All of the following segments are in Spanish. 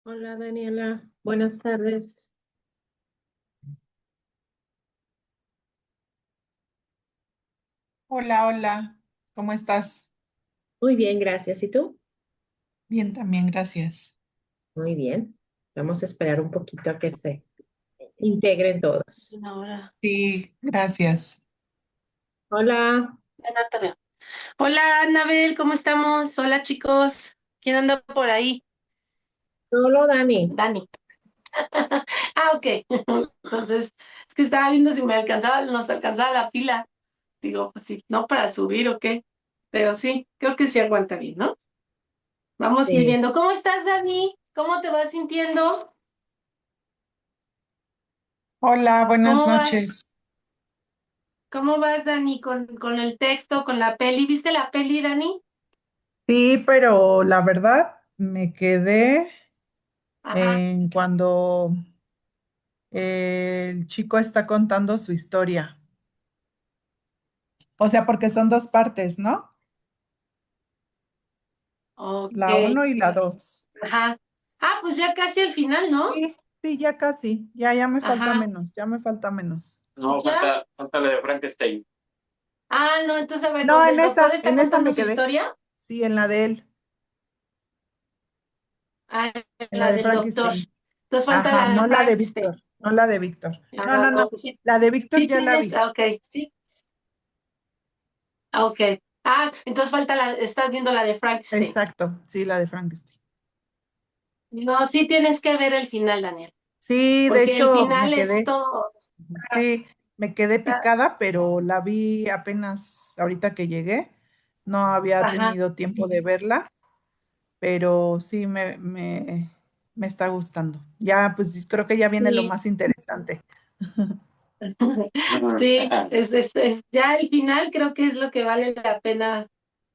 Hola Daniela, buenas tardes. Hola, hola, ¿cómo estás? Muy bien, gracias. ¿Y tú? Bien, también, gracias. Muy bien. Vamos a esperar un poquito a que se integren todos. Ahora, Sí, gracias. Hola, ya te veo. Hola, Anabel, ¿cómo estamos? Hola, chicos. ¿Quién anda por ahí? solo Dani. Dani. Ah, ok. Entonces, es que estaba viendo si me alcanzaba, nos alcanzaba la fila. Digo, pues sí, no para subir o qué. Pero sí, creo que sí aguanta bien, ¿no? Vamos a ir Sí. viendo. ¿Cómo estás, Dani? ¿Cómo te vas sintiendo? Hola, buenas ¿Cómo vas? noches. ¿Cómo vas, Dani, con el texto, con la peli? ¿Viste la peli, Dani? Sí, pero la verdad me quedé Ajá. en cuando el chico está contando su historia. O sea, porque son dos partes, ¿no? La Ok. uno y la dos. Ajá. Ah, pues ya casi al final, ¿no? Sí, sí, ya casi. Ya me falta Ajá. menos, ya me falta menos. No, ¿ya? Falta la de Frankenstein. Ah, no, entonces a ver, No, ¿dónde el doctor está en esa contando me su quedé. historia? Sí, en la de él, Ah, en la la de del doctor. Frankenstein. Entonces falta Ajá, la de no la de Frankenstein. Víctor, no la de Víctor. No, Ah, no, no, no. pues sí, La de Víctor sí ya la tienes, vi. ok, sí, ok. Ah, entonces falta estás viendo la de Frankenstein. Exacto, sí, la de Frankenstein. No, sí tienes que ver el final, Daniel, Sí, de porque el hecho final es todo, sí, me quedé picada, pero la vi apenas ahorita que llegué. No había ajá, tenido tiempo de verla, pero sí me está gustando. Ya, pues creo que ya viene lo sí. más interesante. Sí, ya el final creo que es lo que vale la pena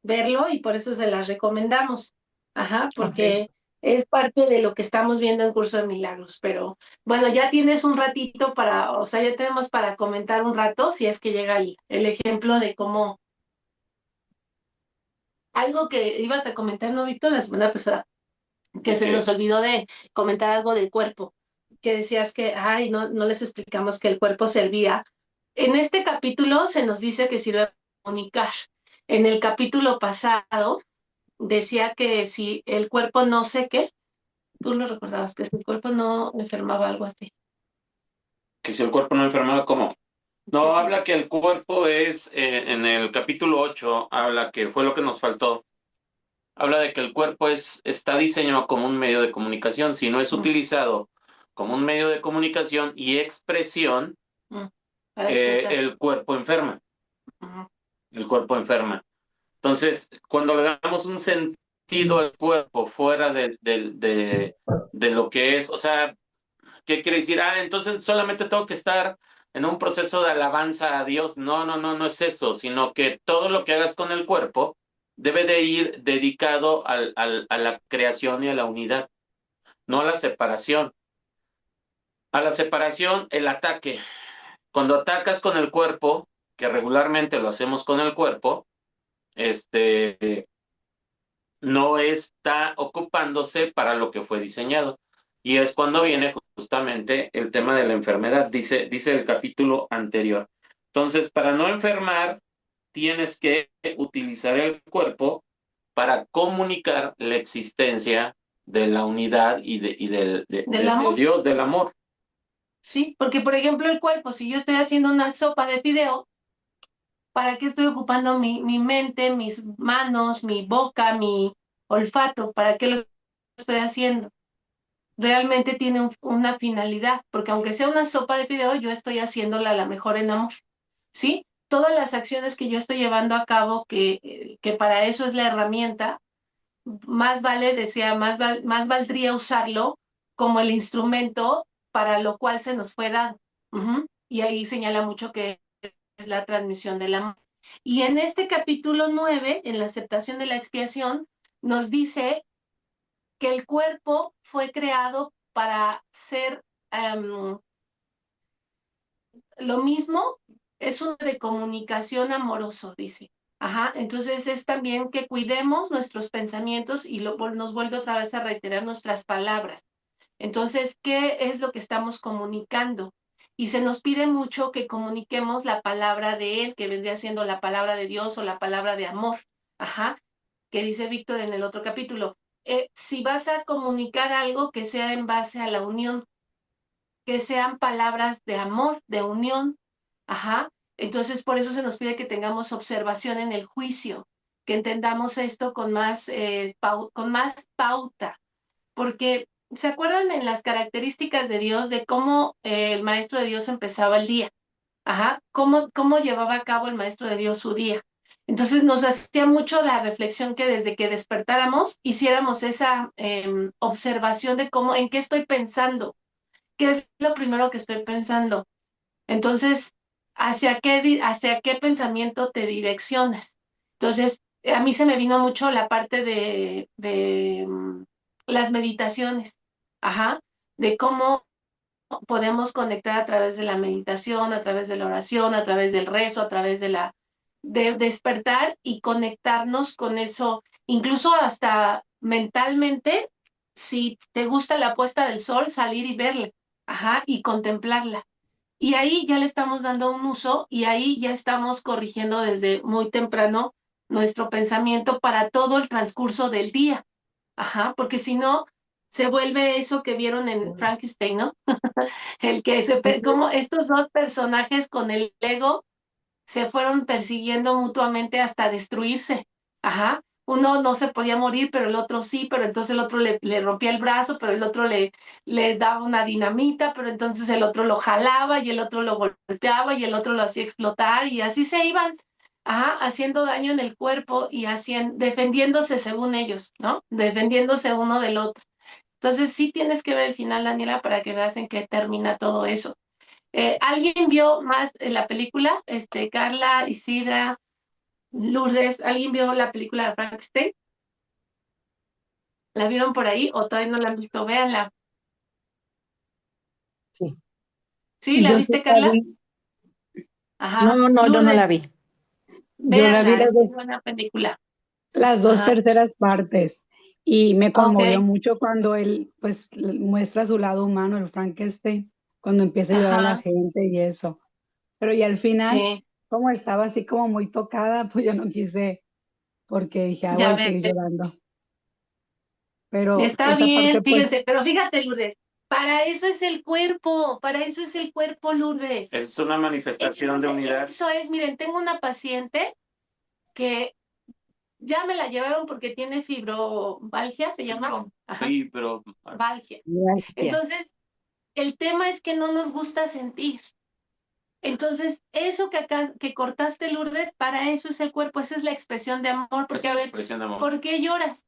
verlo y por eso se las recomendamos. Ajá, Ok, porque es parte de lo que estamos viendo en Curso de Milagros. Pero bueno, ya tienes un ratito para, o sea, ya tenemos para comentar un rato si es que llega el ejemplo de cómo, algo que ibas a comentar, ¿no, Víctor? La semana pasada, que se nos olvidó de comentar algo del cuerpo, que decías que, ay, no, no les explicamos que el cuerpo servía. En este capítulo se nos dice que sirve para comunicar. En el capítulo pasado decía que si el cuerpo no sé qué, tú lo recordabas, que si el cuerpo no enfermaba, algo así. Que si el cuerpo no enfermaba, ¿cómo? Que No, si, habla que el cuerpo es, en el capítulo 8 habla que fue lo que nos faltó. Habla de que el cuerpo está diseñado como un medio de comunicación. Si no es mm, utilizado como un medio de comunicación y expresión, mm, para expresar. el cuerpo enferma. Ujú. El cuerpo enferma. Entonces, cuando le damos un sentido al cuerpo fuera de lo que es, o sea, ¿qué quiere decir? Ah, entonces solamente tengo que estar en un proceso de alabanza a Dios. No, no, no, no es eso, sino que todo lo que hagas con el cuerpo debe de ir dedicado a la creación y a la unidad, no a la separación. A la separación, el ataque. Cuando atacas con el cuerpo, que regularmente lo hacemos con el cuerpo, este, no está ocupándose para lo que fue diseñado. Y es cuando viene justamente el tema de la enfermedad, dice el capítulo anterior. Entonces, para no enfermar, tienes que utilizar el cuerpo para comunicar la existencia de la unidad Del de amor. Dios, del amor. Sí, porque por ejemplo el cuerpo, si yo estoy haciendo una sopa de fideo, ¿para qué estoy ocupando mi mente, mis manos, mi boca, mi olfato? ¿Para qué lo estoy haciendo? Realmente tiene una finalidad, porque aunque sea una sopa de fideo, yo estoy haciéndola a la mejor en amor, ¿sí? Todas las acciones que yo estoy llevando a cabo, que para eso es la herramienta, más vale, decía, más valdría usarlo como el instrumento para lo cual se nos fue dado. Ujú. Y ahí señala mucho que es la transmisión del amor. Y en este capítulo 9 en la aceptación de la expiación, nos dice que el cuerpo fue creado para ser lo mismo, es uno de comunicación amoroso, dice. Ajá, entonces es también que cuidemos nuestros pensamientos y nos vuelve otra vez a reiterar nuestras palabras. Entonces, ¿qué es lo que estamos comunicando? Y se nos pide mucho que comuniquemos la palabra de Él, que vendría siendo la palabra de Dios o la palabra de amor. Ajá, que dice Víctor en el otro capítulo. Si vas a comunicar algo, que sea en base a la unión, que sean palabras de amor, de unión. Ajá. Entonces, por eso se nos pide que tengamos observación en el juicio, que entendamos esto con más pauta, porque ¿se acuerdan en las características de Dios de cómo el maestro de Dios empezaba el día? Ajá, cómo llevaba a cabo el maestro de Dios su día. Entonces nos hacía mucho la reflexión que desde que despertáramos hiciéramos esa observación de cómo, en qué estoy pensando, qué es lo primero que estoy pensando. Entonces, hacia qué pensamiento te direccionas? Entonces, a mí se me vino mucho la parte de las meditaciones, ajá, de cómo podemos conectar a través de la meditación, a través de la oración, a través del rezo, a través de despertar y conectarnos con eso, incluso hasta mentalmente, si te gusta la puesta del sol, salir y verla, ajá, y contemplarla. Y ahí ya le estamos dando un uso y ahí ya estamos corrigiendo desde muy temprano nuestro pensamiento para todo el transcurso del día. Ajá, porque si no, se vuelve eso que vieron en Frankenstein, ¿no? El que como estos dos personajes con el ego se fueron persiguiendo mutuamente hasta destruirse. Ajá. Uno no se podía morir, pero el otro sí, pero entonces el otro le rompía el brazo, pero el otro le daba una dinamita, pero entonces el otro lo jalaba y el otro lo golpeaba y el otro lo hacía explotar y así se iban, ajá, haciendo daño en el cuerpo y defendiéndose según ellos, ¿no? Defendiéndose uno del otro. Entonces sí tienes que ver el final, Daniela, para que veas en qué termina todo eso. ¿Alguien vio más la película? Carla, Isidra, Lourdes, ¿alguien vio la película de Frankenstein? ¿La vieron por ahí o todavía no la han visto? Véanla. Sí, ¿Sí? ¿La yo sí viste, la Carla? vi. Ajá. No, no, yo no la Lourdes, vi. Yo la vi véanla, es muy buena película. las dos Ajá. terceras partes y me conmovió Ok. mucho cuando él pues muestra su lado humano, el Frankenstein, cuando empieza a ayudar a la Ajá. gente y eso. Pero ya al final, Sí, como estaba así como muy tocada, pues yo no quise porque dije, ah, voy ya a ves. seguir llorando. Pero Está esa bien, parte pues fíjense, pero fíjate, Lourdes, para eso es el cuerpo, Lourdes. Es una manifestación de unidad. Eso es, miren, tengo una paciente que ya me la llevaron porque tiene fibrovalgia, se llama. Ajá, Sí, pero valgia. gracias. Entonces, el tema es que no nos gusta sentir. Entonces, eso que cortaste, Lourdes, para eso es el cuerpo, esa es la expresión de amor. es Porque, a una ver, expresión de amor. ¿por qué lloras?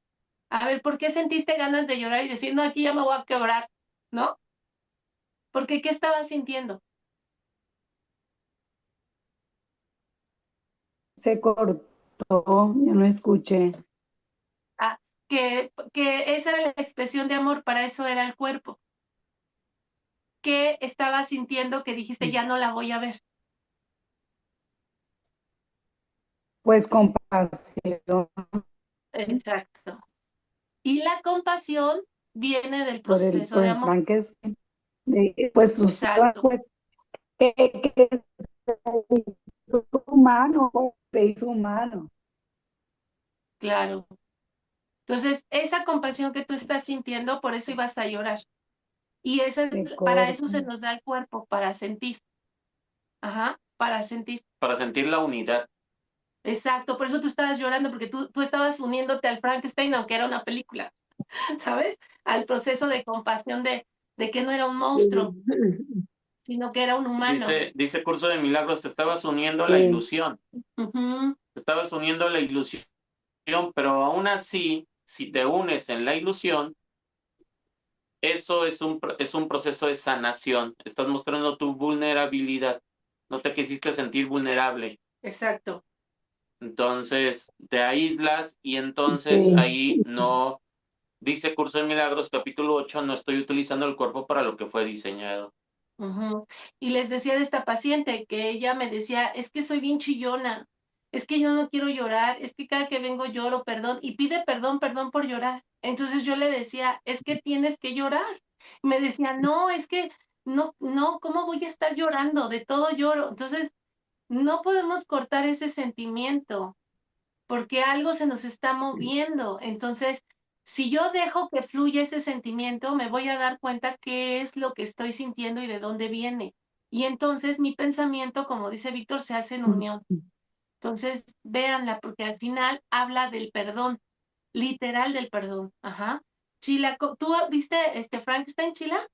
A ver, ¿por qué sentiste ganas de llorar y decir, no, aquí ya me voy a quebrar? ¿No? Porque, ¿qué estabas sintiendo? Se cortó, yo no escuché. Ah, que esa era la expresión de amor, para eso era el cuerpo. ¿Qué estabas sintiendo que dijiste, ya no la voy a ver? Pues compasión Exacto. Y la compasión viene del proceso por de el amor. Frankenstein. Pues sus Exacto, que es humano, se hizo humano. claro. Entonces, esa compasión que tú estás sintiendo, por eso ibas a llorar. Y Se para eso corta. se nos da el cuerpo, para sentir. Ajá, para sentir. Para sentir la unidad. Exacto, por eso tú estabas llorando, porque tú estabas uniéndote al Frankenstein, aunque era una película, ¿sabes? Al proceso de compasión de que no era un monstruo, sino que era un humano. Dice Curso de Milagros, te estabas uniendo a la Sí, ilusión. Ujú. Te estabas uniendo a la ilusión, pero aún así, si te unes en la ilusión, eso es un proceso de sanación. Estás mostrando tu vulnerabilidad. No te quisiste sentir vulnerable. Exacto. Entonces te aíslas y entonces sí. ahí no, dice Curso de Milagros, capítulo 8, no estoy utilizando el cuerpo para lo que fue diseñado. Ujú. Y les decía de esta paciente que ella me decía, es que soy bien chillona, es que yo no quiero llorar, es que cada que vengo lloro, perdón, y pide perdón, perdón por llorar. Entonces yo le decía, es que tienes que llorar. Me decía, no, es que no, no, ¿cómo voy a estar llorando? De todo lloro. Entonces, no podemos cortar ese sentimiento porque algo se nos está moviendo. Entonces, si yo dejo que fluya ese sentimiento, me voy a dar cuenta qué es lo que estoy sintiendo y de dónde viene. Y entonces mi pensamiento, como dice Víctor, se hace en unión. Entonces, véanla, porque al final habla del perdón, literal del perdón. Ajá. Chila, ¿tú viste Frankenstein, Chila?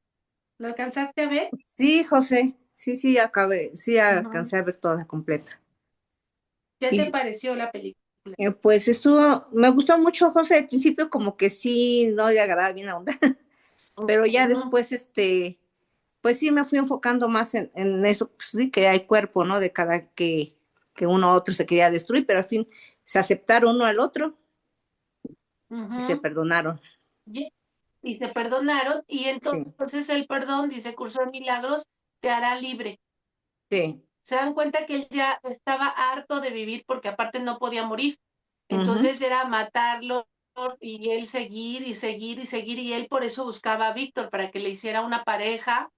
¿Lo alcanzaste a ver? Sí, José, sí, sí Ujú. alcancé a ver toda completa. ¿Qué te Y pareció la película? pues me gustó mucho, José, al principio como que sí, no le agarraba bien la onda, pero ya Ujú, después, pues sí me fui enfocando más en eso, pues sí, que hay cuerpo, ¿no? De cada que uno a otro se quería destruir, pero al fin se aceptaron uno al otro y se ujú. perdonaron. Y se perdonaron, y Sí, entonces el perdón, dice Curso de Milagros, te hará libre. sí. Se dan cuenta que él ya estaba harto de vivir porque aparte no podía morir. Ujú, Entonces era matarlo y él seguir y seguir y seguir, y él por eso buscaba a Víctor para que le hiciera una pareja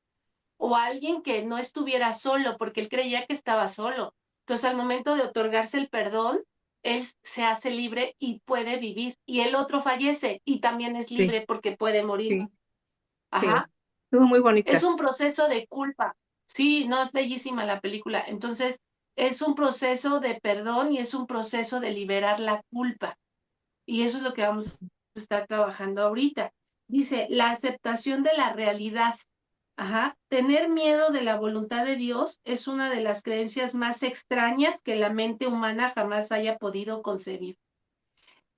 o alguien que no estuviera solo, porque él creía que estaba solo. Entonces, al momento de otorgarse el perdón, él se hace libre y puede vivir. Y el otro fallece y también es sí, libre porque puede morir. sí, sí. Ajá. Estuvo muy Es bonita. un proceso de culpa. Sí, no, es bellísima la película. Entonces, es un proceso de perdón y es un proceso de liberar la culpa. Y eso es lo que vamos a estar trabajando ahorita. Dice, la aceptación de la realidad. Ajá. Tener miedo de la voluntad de Dios es una de las creencias más extrañas que la mente humana jamás haya podido concebir.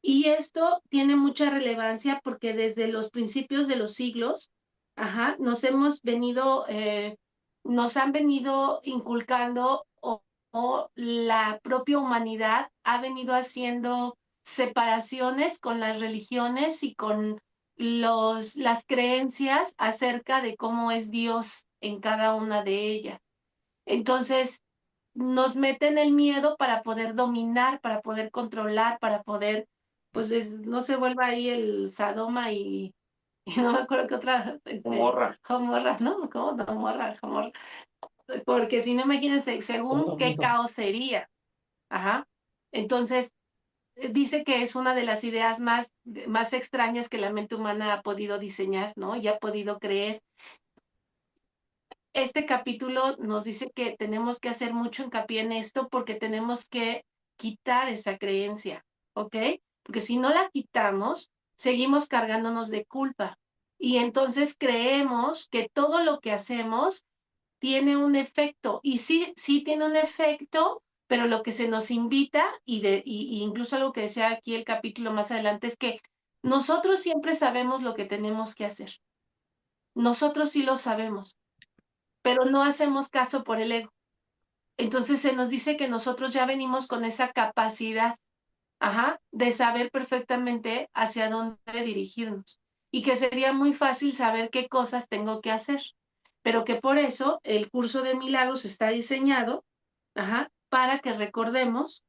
Y esto tiene mucha relevancia porque desde los principios de los siglos, ajá, nos han venido inculcando o la propia humanidad ha venido haciendo separaciones con las religiones y con las creencias acerca de cómo es Dios en cada una de ellas. Entonces, nos meten el miedo para poder dominar, para poder controlar, para poder, pues no se vuelva ahí el Sadoma y no me acuerdo qué otra, Gomorra, ¿no? ¿Cómo? Gomorra. Porque si no, imagínense, según qué caos sería. Ajá. Entonces, dice que es una de las ideas más extrañas que la mente humana ha podido diseñar, ¿no? Y ha podido creer. Este capítulo nos dice que tenemos que hacer mucho hincapié en esto porque tenemos que quitar esa creencia, ¿ok? Porque si no la quitamos, seguimos cargándonos de culpa y entonces creemos que todo lo que hacemos tiene un efecto y sí, sí tiene un efecto, pero lo que se nos invita y incluso algo que decía aquí el capítulo más adelante es que nosotros siempre sabemos lo que tenemos que hacer. Nosotros sí lo sabemos, pero no hacemos caso por el ego. Entonces se nos dice que nosotros ya venimos con esa capacidad, ajá, de saber perfectamente hacia dónde dirigirnos y que sería muy fácil saber qué cosas tengo que hacer, pero que por eso el curso de milagros está diseñado, ajá, para que recordemos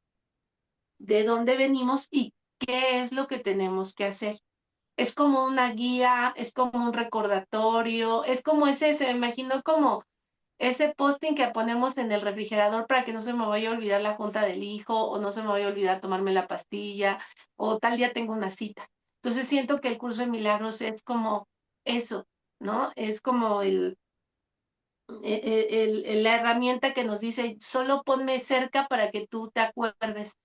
de dónde venimos y qué es lo que tenemos que hacer. Es como una guía, es como un recordatorio, es como se me imagino como ese posting que ponemos en el refrigerador para que no se me vaya a olvidar la junta del hijo o no se me vaya a olvidar tomarme la pastilla o tal día tengo una cita. Entonces siento que el curso de milagros es como eso, ¿no? Es como la herramienta que nos dice, solo ponme cerca para que tú te acuerdes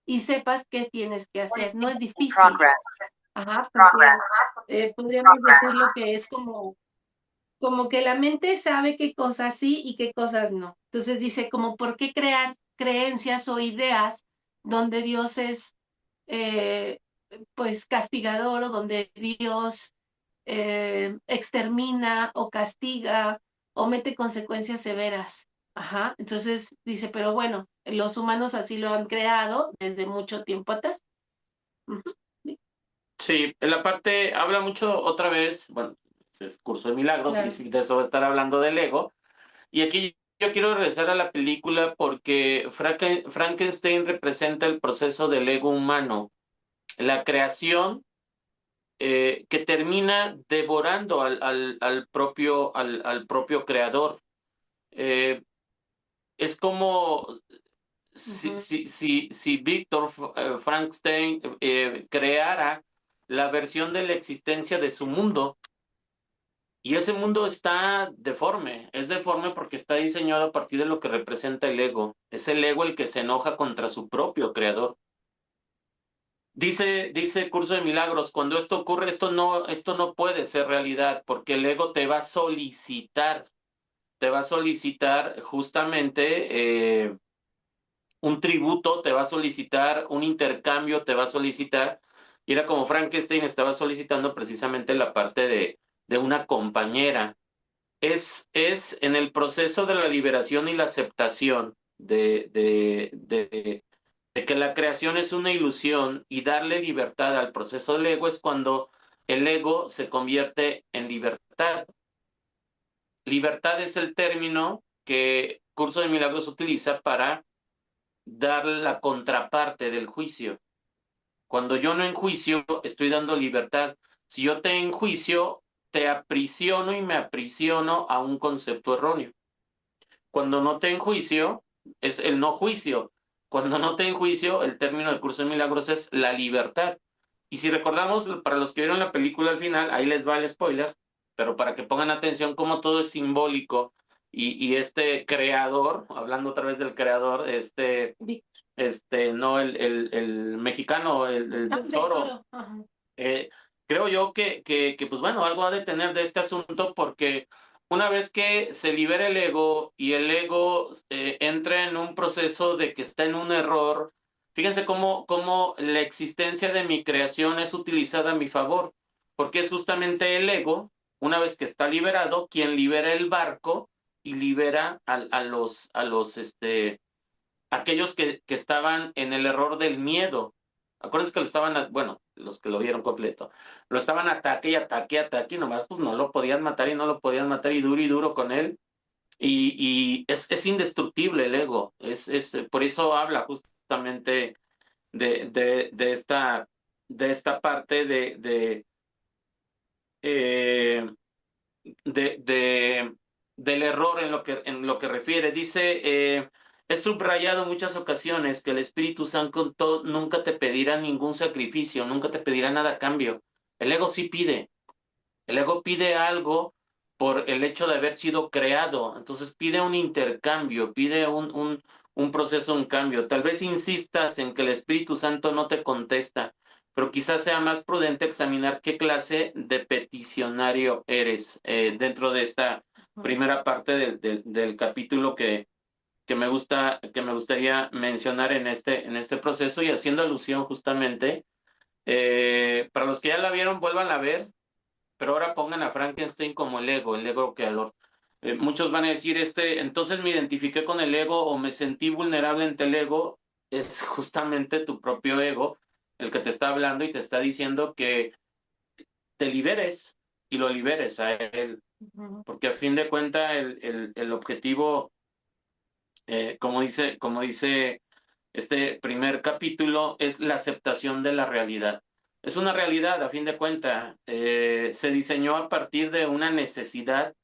y sepas qué tienes que hacer. No es difícil. Ajá, porque podríamos decir lo que es como que la mente sabe qué cosas sí y qué cosas no. Entonces dice, como por qué crear creencias o ideas donde Dios es eh, pues castigador o donde Dios extermina o castiga o mete consecuencias severas. Ajá. Entonces dice, pero bueno, los humanos así lo han creado desde mucho tiempo atrás. Ujú. Sí, en la parte habla mucho otra vez, bueno, es curso de milagros y Claro. sí, de eso va a estar hablando del ego. Y aquí yo quiero regresar a la película porque Frankenstein representa el proceso del ego humano, la creación que termina devorando al propio creador. Es como si Víctor Frankenstein creara la versión de la existencia de su mundo, y ese mundo está deforme, es deforme porque está diseñado a partir de lo que representa el ego. Es el ego el que se enoja contra su propio creador. Dice Curso de Milagros, cuando esto ocurre, esto no puede ser realidad, porque el ego te va a solicitar justamente un tributo, te va a solicitar un intercambio, te va a solicitar, y era como Frankenstein estaba solicitando precisamente la parte de una compañera. Es en el proceso de la liberación y la aceptación de que la creación es una ilusión y darle libertad al proceso del ego es cuando el ego se convierte en libertad. Libertad es el término que Curso de Milagros utiliza para dar la contraparte del juicio. Cuando yo no enjuicio, estoy dando libertad. Si yo te enjuicio, te aprisiono y me aprisiono a un concepto erróneo. Cuando no te enjuicio, es el no juicio. Cuando no te enjuicio, el término del Curso de Milagros es la libertad. Y si recordamos, para los que vieron la película al final, ahí les va el spoiler, pero para que pongan atención cómo todo es simbólico y este creador, hablando otra vez del creador, no el mexicano, el del Toro, eh, creo yo que, pues bueno, algo ha de tener de este asunto porque una vez que se libera el ego y el ego entra en un proceso de que está en un error, fíjense cómo la existencia de mi creación es utilizada a mi favor, porque es justamente el ego, una vez que está liberado, quien libera el barco y libera aquellos que estaban en el error del miedo. Acuérdense que lo estaban, bueno, los que lo vieron completo, lo estaban ataque y nomás pues no lo podían matar y no lo podían matar y duro con él. Y es indestructible el ego. Por eso habla justamente de esta parte eh, de, de- del error en lo que refiere. Dice, es subrayado en muchas ocasiones que el Espíritu Santo nunca te pedirá ningún sacrificio, nunca te pedirá nada a cambio. El ego sí pide. El ego pide algo por el hecho de haber sido creado. Entonces pide un intercambio, pide un proceso, un cambio. Tal vez insistas en que el Espíritu Santo no te contesta, pero quizás sea más prudente examinar qué clase de peticionario eres dentro de esta primera parte del capítulo que me gustaría mencionar en este proceso y haciendo alusión justamente. Para los que ya la vieron, vuelvan a ver, pero ahora pongan a Frankenstein como el ego creador. Muchos van a decir, entonces me identifiqué con el ego o me sentí vulnerable ante el ego. Es justamente tu propio ego el que te está hablando y te está diciendo que te liberes y lo liberes a él, porque a fin de cuentas el objetivo, como dice este primer capítulo, es la aceptación de la realidad. Es una realidad, a fin de cuentas, se diseñó a partir de una necesidad,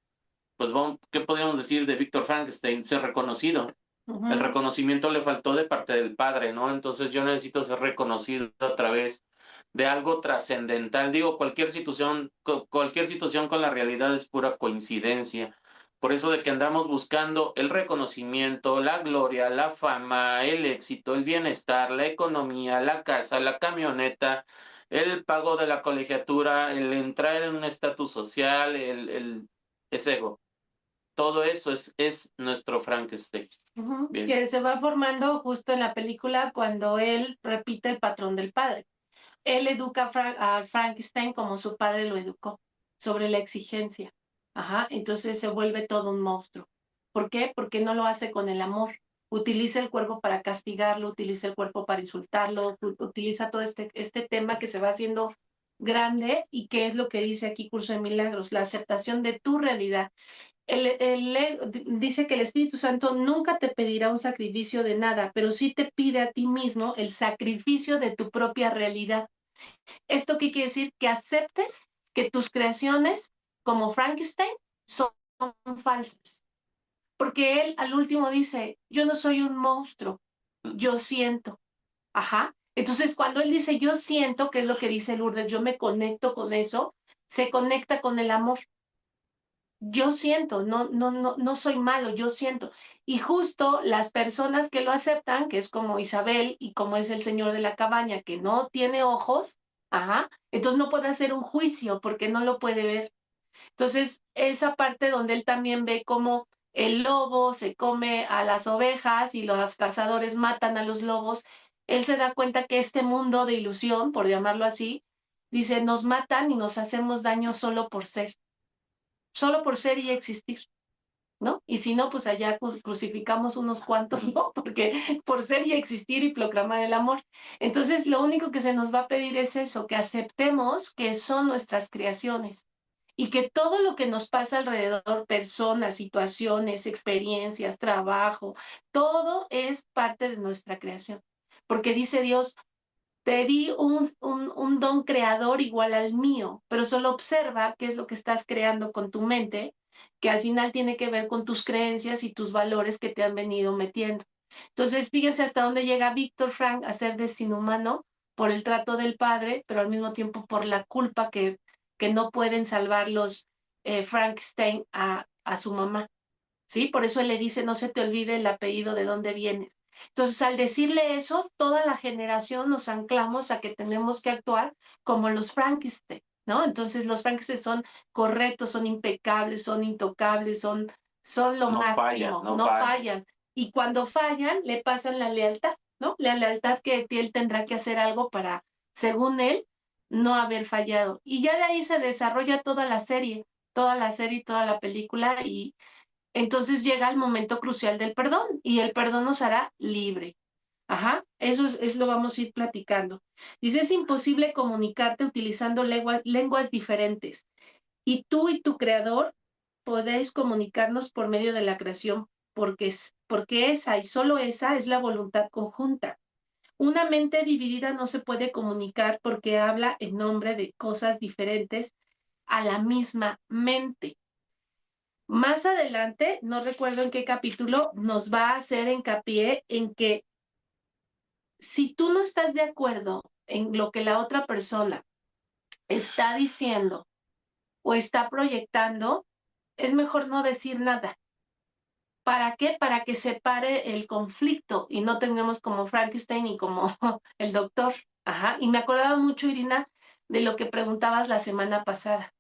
pues, ¿qué podríamos decir de Víctor Frankenstein? Ser reconocido. El reconocimiento le faltó de parte del padre, ¿no? Entonces yo necesito ser reconocido a través de algo trascendental. Digo, cualquier situación con la realidad es pura coincidencia. Por eso de que andamos buscando el reconocimiento, la gloria, la fama, el éxito, el bienestar, la economía, la casa, la camioneta, el pago de la colegiatura, el entrar en un estatus social, es ego. Todo eso es nuestro Frankenstein. Bien. Que se va formando justo en la película cuando él repite el patrón del padre. Él educa a Frankenstein como su padre lo educó, sobre la exigencia. Entonces se vuelve todo un monstruo. ¿Por qué? Porque no lo hace con el amor. Utiliza el cuerpo para castigarlo, utiliza el cuerpo para insultarlo, utiliza todo este tema que se va haciendo grande y que es lo que dice aquí Curso de Milagros, la aceptación de tu realidad. Dice que el Espíritu Santo nunca te pedirá un sacrificio de nada, pero sí te pide a ti mismo el sacrificio de tu propia realidad. ¿Esto qué quiere decir? Que aceptes que tus creaciones, como Frankenstein, son falsas. Porque él al último dice, yo no soy un monstruo, yo siento. Ajá. Entonces, cuando él dice yo siento, que es lo que dice Lourdes, yo me conecto con eso, se conecta con el amor. Yo siento, no soy malo, yo siento. Y justo las personas que lo aceptan, que es como Isabel y como es el señor de la cabaña, que no tiene ojos, ajá, entonces no puede hacer un juicio porque no lo puede ver. Entonces, esa parte donde él también ve cómo el lobo se come a las ovejas y los cazadores matan a los lobos, él se da cuenta que este mundo de ilusión, por llamarlo así, dice, nos matan y nos hacemos daño solo por ser y existir, ¿no? Y si no, pues allá crucificamos unos cuantos, ¿no? Porque por ser y existir y proclamar el amor. Entonces, lo único que se nos va a pedir es eso, que aceptemos que son nuestras creaciones y que todo lo que nos pasa alrededor, personas, situaciones, experiencias, trabajo, todo es parte de nuestra creación. Porque dice Dios, te di un don creador igual al mío, pero solo observa qué es lo que estás creando con tu mente, que al final tiene que ver con tus creencias y tus valores que te han venido metiendo. Entonces, fíjense hasta dónde llega Víctor Frank a ser desinhumano por el trato del padre, pero al mismo tiempo por la culpa que no pueden salvar los Frankenstein a su mamá. ¿Sí? Por eso él le dice, no se te olvide el apellido de dónde vienes. Entonces, al decirle eso, toda la generación nos anclamos a que tenemos que actuar como los Frankenstein, ¿no? Entonces, los Frankenstein son correctos, son impecables, son intocables, son lo No máximo, fallan, no no fallan. fallan. Y cuando fallan, le pasan la lealtad, ¿no? La lealtad que él tendrá que hacer algo para, según él, no haber fallado. Y ya de ahí se desarrolla toda la serie y toda la película y entonces llega el momento crucial del perdón y el perdón nos hará libre. Ajá, eso es lo vamos a ir platicando. Dice, es imposible comunicarte utilizando lenguas diferentes y tú y tu creador podéis comunicarnos por medio de la creación porque esa y solo esa es la voluntad conjunta. Una mente dividida no se puede comunicar porque habla en nombre de cosas diferentes a la misma mente. Más adelante, no recuerdo en qué capítulo, nos va a hacer hincapié en que si tú no estás de acuerdo en lo que la otra persona está diciendo o está proyectando, es mejor no decir nada. ¿Para qué? Para que se pare el conflicto y no tengamos como Frankenstein y como el doctor. Ajá. Y me acordaba mucho, Irina, de lo que preguntabas la semana pasada,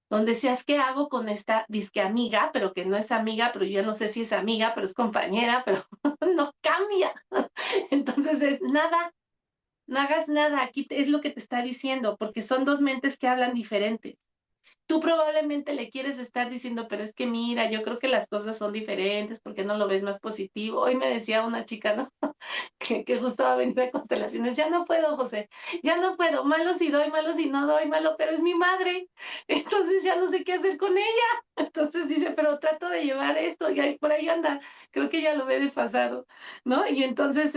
donde decías, ¿qué hago con esta disque amiga? Pero que no es amiga, pero yo no sé si es amiga, pero es compañera, pero no cambia. Entonces es nada, no hagas nada, aquí es lo que te está diciendo, porque son dos mentes que hablan diferentes. Tú probablemente le quieres estar diciendo, pero es que mira, yo creo que las cosas son diferentes, porque no lo ves más positivo. Hoy me decía una chica, ¿no? que justo va a venir a constelaciones. Ya no puedo, José, ya no puedo. Malo si doy, malo si no doy, malo, pero es mi madre. Entonces ya no sé qué hacer con ella. Entonces dice, pero trato de llevar esto y ahí, por ahí anda. Creo que ya lo ve desfasado, ¿no? Y entonces,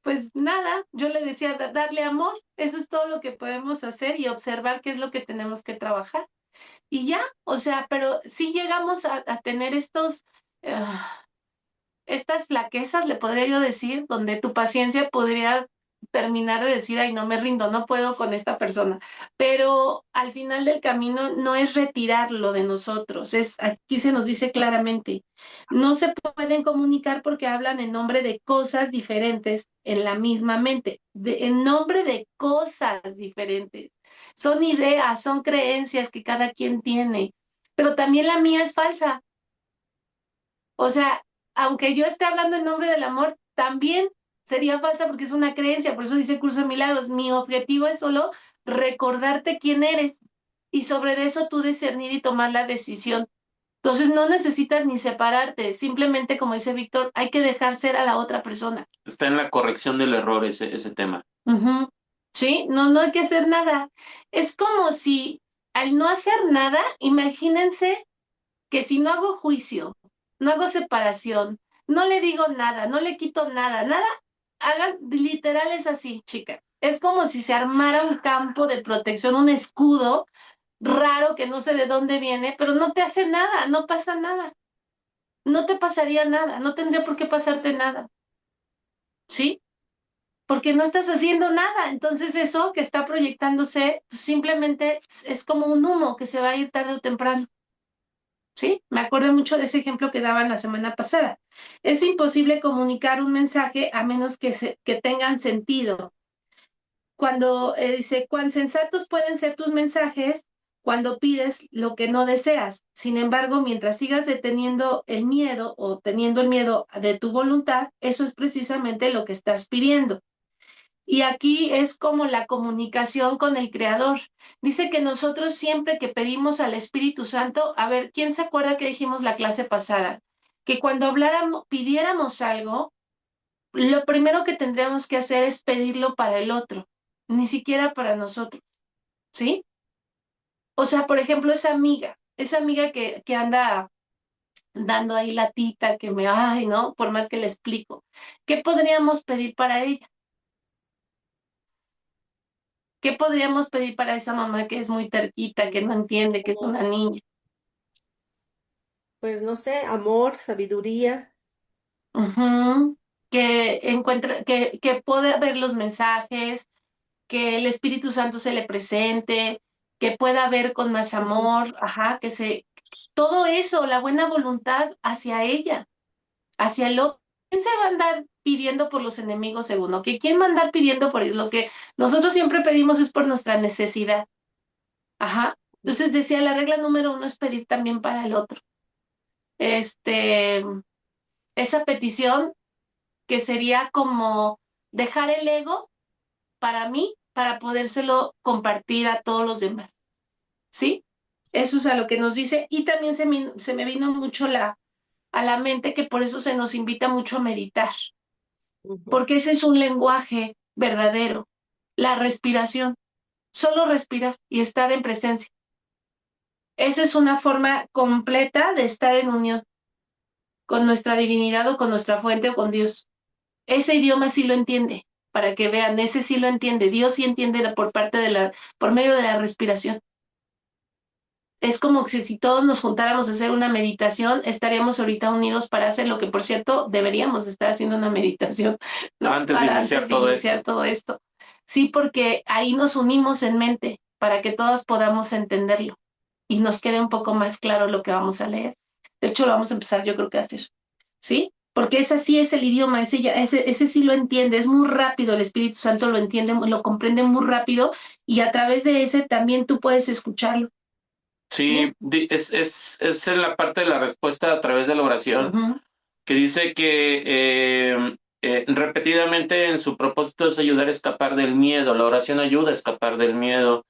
pues nada, yo le decía, darle amor. Eso es todo lo que podemos hacer y observar qué es lo que tenemos que trabajar. Y ya, o sea, pero sí llegamos a tener estas flaquezas, le podría yo decir, donde tu paciencia podría terminar de decir, ay, no me rindo, no puedo con esta persona. Pero al final del camino no es retirarlo de nosotros, aquí se nos dice claramente, no se pueden comunicar porque hablan en nombre de cosas diferentes en la misma mente, en nombre de cosas diferentes. Son ideas, son creencias que cada quien tiene, pero también la mía es falsa. O sea, aunque yo esté hablando en nombre del amor, también sería falsa porque es una creencia, por eso dice Curso de Milagros, mi objetivo es solo recordarte quién eres y sobre eso tú discernir y tomar la decisión. Entonces no necesitas ni separarte, simplemente como dice Víctor, hay que dejar ser a la otra persona. Está en la corrección del error ese tema. Ujú. Sí, no hay que hacer nada. Es como si al no hacer nada, imagínense que si no hago juicio, no hago separación, no le digo nada, no le quito nada, hagan, literal es así, chica. Es como si se armara un campo de protección, un escudo raro que no sé de dónde viene, pero no te hace nada, no pasa nada. No te pasaría nada, no tendría por qué pasarte nada, ¿sí? Porque no estás haciendo nada. Entonces eso que está proyectándose pues, simplemente es como un humo que se va a ir tarde o temprano, ¿sí? Me acuerdo mucho de ese ejemplo que daban la semana pasada. Es imposible comunicar un mensaje a menos que tengan sentido. Cuando dice, cuán sensatos pueden ser tus mensajes cuando pides lo que no deseas. Sin embargo, mientras sigas deteniendo el miedo o teniendo el miedo de tu voluntad, eso es precisamente lo que estás pidiendo. Y aquí es como la comunicación con el Creador. Dice que nosotros siempre que pedimos al Espíritu Santo, a ver, ¿quién se acuerda que dijimos la clase pasada? Que cuando pidiéramos algo, lo primero que tendríamos que hacer es pedirlo para el otro, ni siquiera para nosotros, ¿sí? O sea, por ejemplo, esa amiga que anda dando ahí la tita, ay, ¿no? Por más que le explico, ¿qué podríamos pedir para ella? ¿Qué podríamos pedir para esa mamá que es muy terquita, que no entiende, que es una niña? Pues no sé, amor, sabiduría. Ujú. Que encuentre, que pueda ver los mensajes, que el Espíritu Santo se le presente, que pueda ver con más Ujú. amor, ajá, todo eso, la buena voluntad hacia ella, hacia el otro. ¿Quién se va a andar pidiendo por los enemigos según uno? ¿Que quién va a andar pidiendo por ellos? Lo que nosotros siempre pedimos es por nuestra necesidad, ajá. Entonces decía, la regla número 1 es pedir también para el otro. Este, esa petición que sería como dejar el ego para mí, para podérselo compartir a todos los demás, ¿sí? Eso es a lo que nos dice. Y también se me vino mucho a la mente que por eso se nos invita mucho a meditar, Ujú. porque ese es un lenguaje verdadero, la respiración, solo respirar y estar en presencia. Esa es una forma completa de estar en unión con nuestra divinidad o con nuestra fuente o con Dios. Ese idioma sí lo entiende, para que vean, ese sí lo entiende. Dios sí entiende por medio de la respiración. Es como que si todos nos juntáramos a hacer una meditación, estaríamos ahorita unidos para hacer lo que, por cierto, deberíamos estar haciendo una meditación, ¿no? Antes de Para iniciar antes de todo iniciar esto. todo esto. Sí, porque ahí nos unimos en mente para que todos podamos entenderlo y nos quede un poco más claro lo que vamos a leer. De hecho, lo vamos a empezar yo creo que a hacer, ¿sí? Porque ese sí es el idioma, ese sí lo entiende, es muy rápido, el Espíritu Santo lo entiende, lo comprende muy rápido y a través de ese también tú puedes escucharlo. Sí, es en la parte de la respuesta a través de la oración, Ujú. que dice que repetidamente en su propósito es ayudar a escapar del miedo. La oración ayuda a escapar del miedo.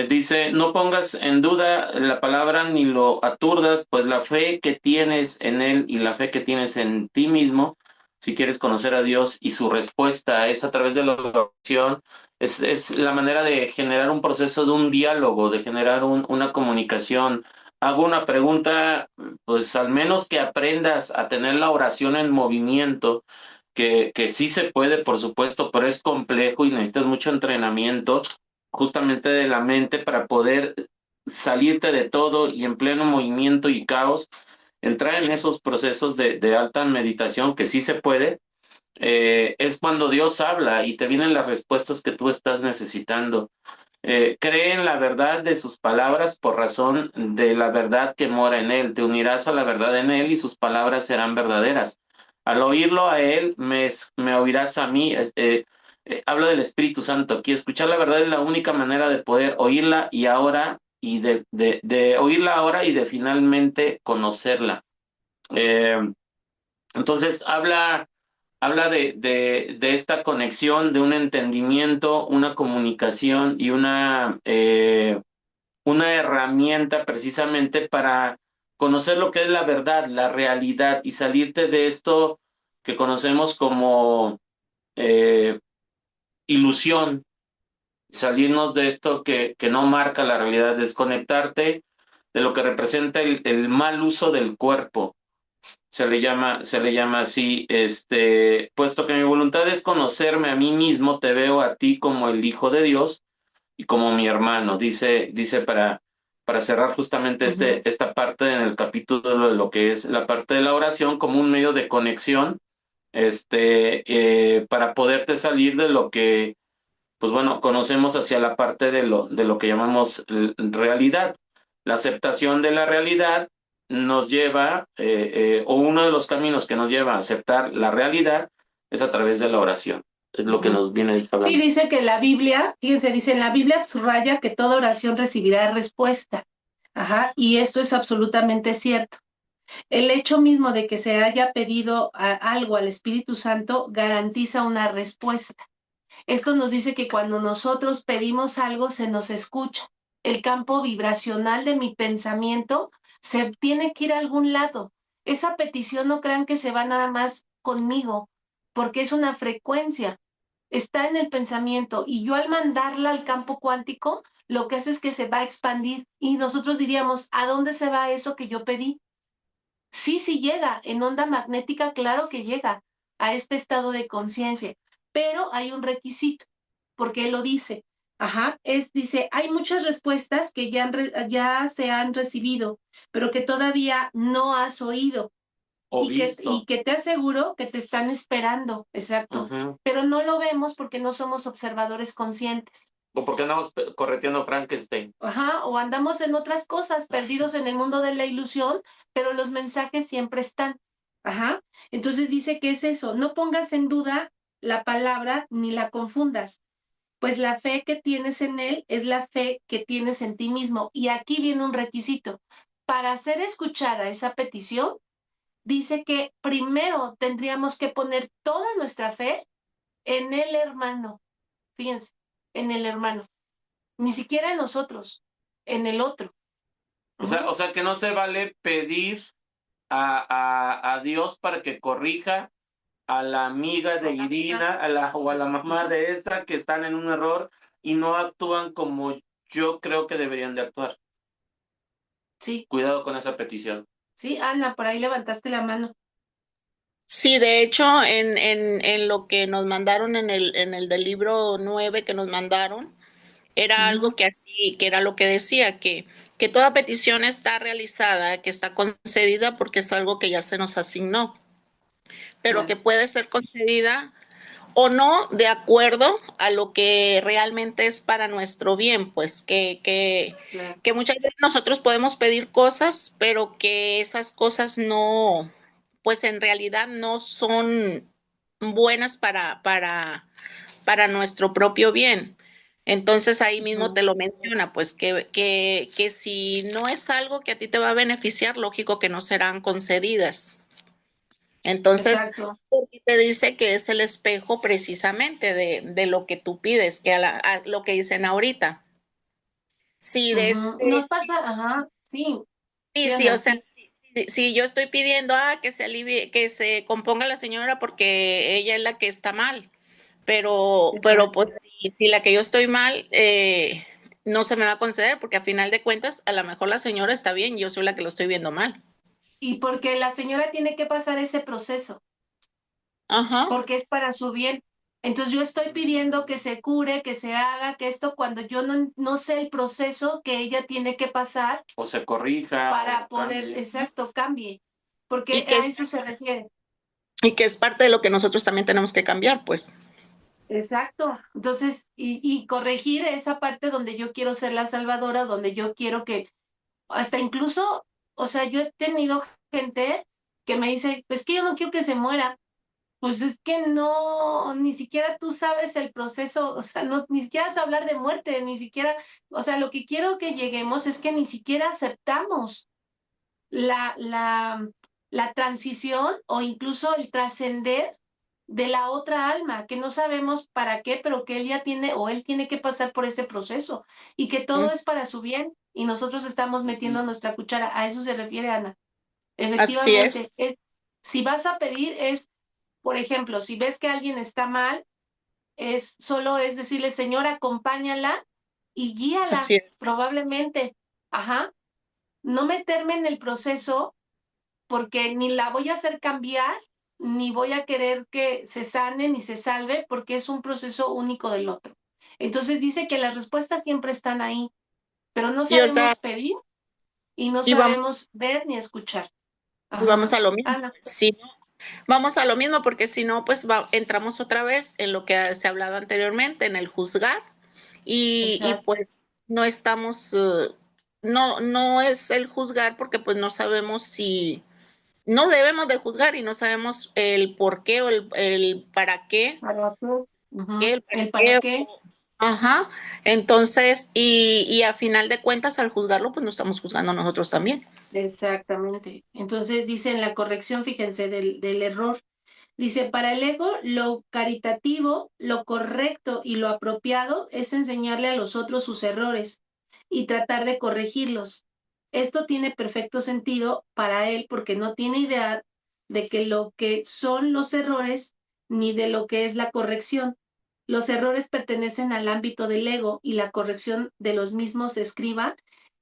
Dice, no pongas en duda la palabra ni lo aturdas, pues la fe que tienes en Él y la fe que tienes en ti mismo, si quieres conocer a Dios y su respuesta es a través de la oración, es la manera de generar un proceso de un diálogo, de generar una comunicación. Hago una pregunta, pues al menos que aprendas a tener la oración en movimiento, que sí se puede, por supuesto, pero es complejo y necesitas mucho entrenamiento justamente de la mente para poder salirte de todo y en pleno movimiento y caos, entrar en esos procesos de alta meditación, que sí se puede, es cuando Dios habla y te vienen las respuestas que tú estás necesitando. Cree en la verdad de sus palabras por razón de la verdad que mora en él. Te unirás a la verdad en él y sus palabras serán verdaderas. Al oírlo a él, me oirás a mí. Habla del Espíritu Santo aquí. Escuchar la verdad es la única manera de poder oírla y ahora, y de oírla ahora y de finalmente conocerla. Eh, entonces, habla de esta conexión, de un entendimiento, una comunicación y una herramienta precisamente para conocer lo que es la verdad, la realidad y salirte de esto que conocemos como eh, ilusión, salirnos de esto que no marca la realidad, desconectarte de lo que representa el mal uso del cuerpo. se le llama así, puesto que mi voluntad es conocerme a mí mismo, te veo a ti como el Hijo de Dios y como mi hermano. Dice para cerrar justamente Ujú. esta parte en el capítulo de lo que es la parte de la oración como un medio de conexión, para poderte salir de lo que, pues bueno, conocemos hacia la parte de lo que llamamos realidad. La aceptación de la realidad nos lleva, o uno de los caminos que nos lleva a aceptar la realidad es a través de la oración. Es lo que Ujú. nos viene Sí, hablando. dice que la Biblia, fíjense, dice en la Biblia subraya que toda oración recibirá respuesta. Ajá, y esto es absolutamente cierto. El hecho mismo de que se haya pedido algo al Espíritu Santo garantiza una respuesta. Esto nos dice que cuando nosotros pedimos algo se nos escucha. El campo vibracional de mi pensamiento se tiene que ir a algún lado. Esa petición no crean que se va nada más conmigo, porque es una frecuencia. Está en el pensamiento y yo al mandarla al campo cuántico, lo que hace es que se va a expandir y nosotros diríamos, ¿a dónde se va eso que yo pedí? Sí, sí llega, en onda magnética, claro que llega a este estado de conciencia, pero hay un requisito, porque él lo dice. Ajá, dice, hay muchas respuestas que ya se han recibido, pero que todavía no has oído O y visto. que te aseguro que te están esperando, exacto, Ujú. pero no lo vemos porque no somos observadores conscientes. O porque andamos correteando Frankenstein. Ajá, o andamos en otras cosas, perdidos en el mundo de la ilusión, pero los mensajes siempre están. Ajá. Entonces dice que es eso, no pongas en duda la palabra ni la confundas, pues la fe que tienes en él es la fe que tienes en ti mismo. Y aquí viene un requisito. Para hacer escuchada esa petición, dice que primero tendríamos que poner toda nuestra fe en el hermano. Fíjense, en el hermano, ni siquiera en nosotros, en el otro. O sea que no se vale pedir a Dios para que corrija a la amiga de Irina, o a la mamá de esta que están en un error y no actúan como yo creo que deberían de actuar. Sí, Cuidado con esa petición. sí, Ana, por ahí levantaste la mano. Sí, de hecho, en lo que nos mandaron en el del libro 9 que nos mandaron, era algo que así, que era lo que decía, que toda petición está realizada, que está concedida porque es algo que ya se nos asignó, pero que Claro, puede ser concedida o no de acuerdo a lo que realmente es para nuestro bien, pues claro. que muchas veces nosotros podemos pedir cosas, pero que esas cosas no, pues en realidad no son buenas para nuestro propio bien. Entonces ahí mismo te Ujú. lo menciona, pues que si no es algo que a ti te va a beneficiar, lógico que no serán concedidas. Entonces, Exacto. aquí te dice que es el espejo precisamente de lo que tú pides, que a lo que dicen ahorita. Sí, de Ujú. Nos pasa, ajá, sí, sí, sí, sí, o Ana, sea, sí. si yo estoy pidiendo que se alivie, que se componga la señora porque ella es la que está mal, pero pues Exacto. si la que yo estoy mal, no se me va a conceder porque a final de cuentas a lo mejor la señora está bien y yo soy la que lo estoy viendo mal. Y porque la señora tiene que pasar ese proceso, Ajá, porque es para su bien. Entonces yo estoy pidiendo que se cure, que se haga, que esto, cuando yo no sé el proceso que ella tiene que pasar O se corrija para o poder, cambie. exacto, cambie, y porque que a es, eso se refiere. y que es parte de lo que nosotros también tenemos que cambiar, pues. Exacto. Entonces, y corregir esa parte donde yo quiero ser la salvadora, donde yo quiero que, hasta incluso, o sea, yo he tenido gente que me dice, es que yo no quiero que se muera. Pues es que no, ni siquiera tú sabes el proceso, o sea, no, ni siquiera sabes hablar de muerte, ni siquiera, o sea, lo que quiero que lleguemos es que ni siquiera aceptamos la, la, la transición o incluso el trascender de la otra alma, que no sabemos para qué, pero que él ya tiene o él tiene que pasar por ese proceso y que todo Mm, es para su bien y nosotros estamos metiendo nuestra cuchara. A eso se refiere Ana. así Efectivamente, es, si vas a pedir es, por ejemplo, si ves que alguien está mal, solo es decirle, Señor, acompáñala y guíala, así es. probablemente. Ajá. No meterme en el proceso porque ni la voy a hacer cambiar, ni voy a querer que se sane ni se salve, porque es un proceso único del otro. Entonces dice que las respuestas siempre están ahí, pero no Y o sea, sabemos pedir y no y vamos, sabemos ver ni escuchar. y vamos Ajá. a lo mismo. Ana. Si no, vamos a lo mismo, porque si no, pues entramos otra vez en lo que se ha hablado anteriormente, en el juzgar, y Exacto. pues no estamos, no es el juzgar porque pues no sabemos si, no debemos de juzgar y no sabemos el por qué o el para qué, ¿Para qué? Ujú. el para ¿El para qué. qué? Ajá, entonces, y a final de cuentas, al juzgarlo, pues nos estamos juzgando nosotros también. Exactamente. Entonces dice en la corrección, fíjense, del error. Dice, para el ego, lo caritativo, lo correcto y lo apropiado es enseñarle a los otros sus errores y tratar de corregirlos. Esto tiene perfecto sentido para él porque no tiene idea de que lo que son los errores ni de lo que es la corrección. Los errores pertenecen al ámbito del ego y la corrección de los mismos se escriba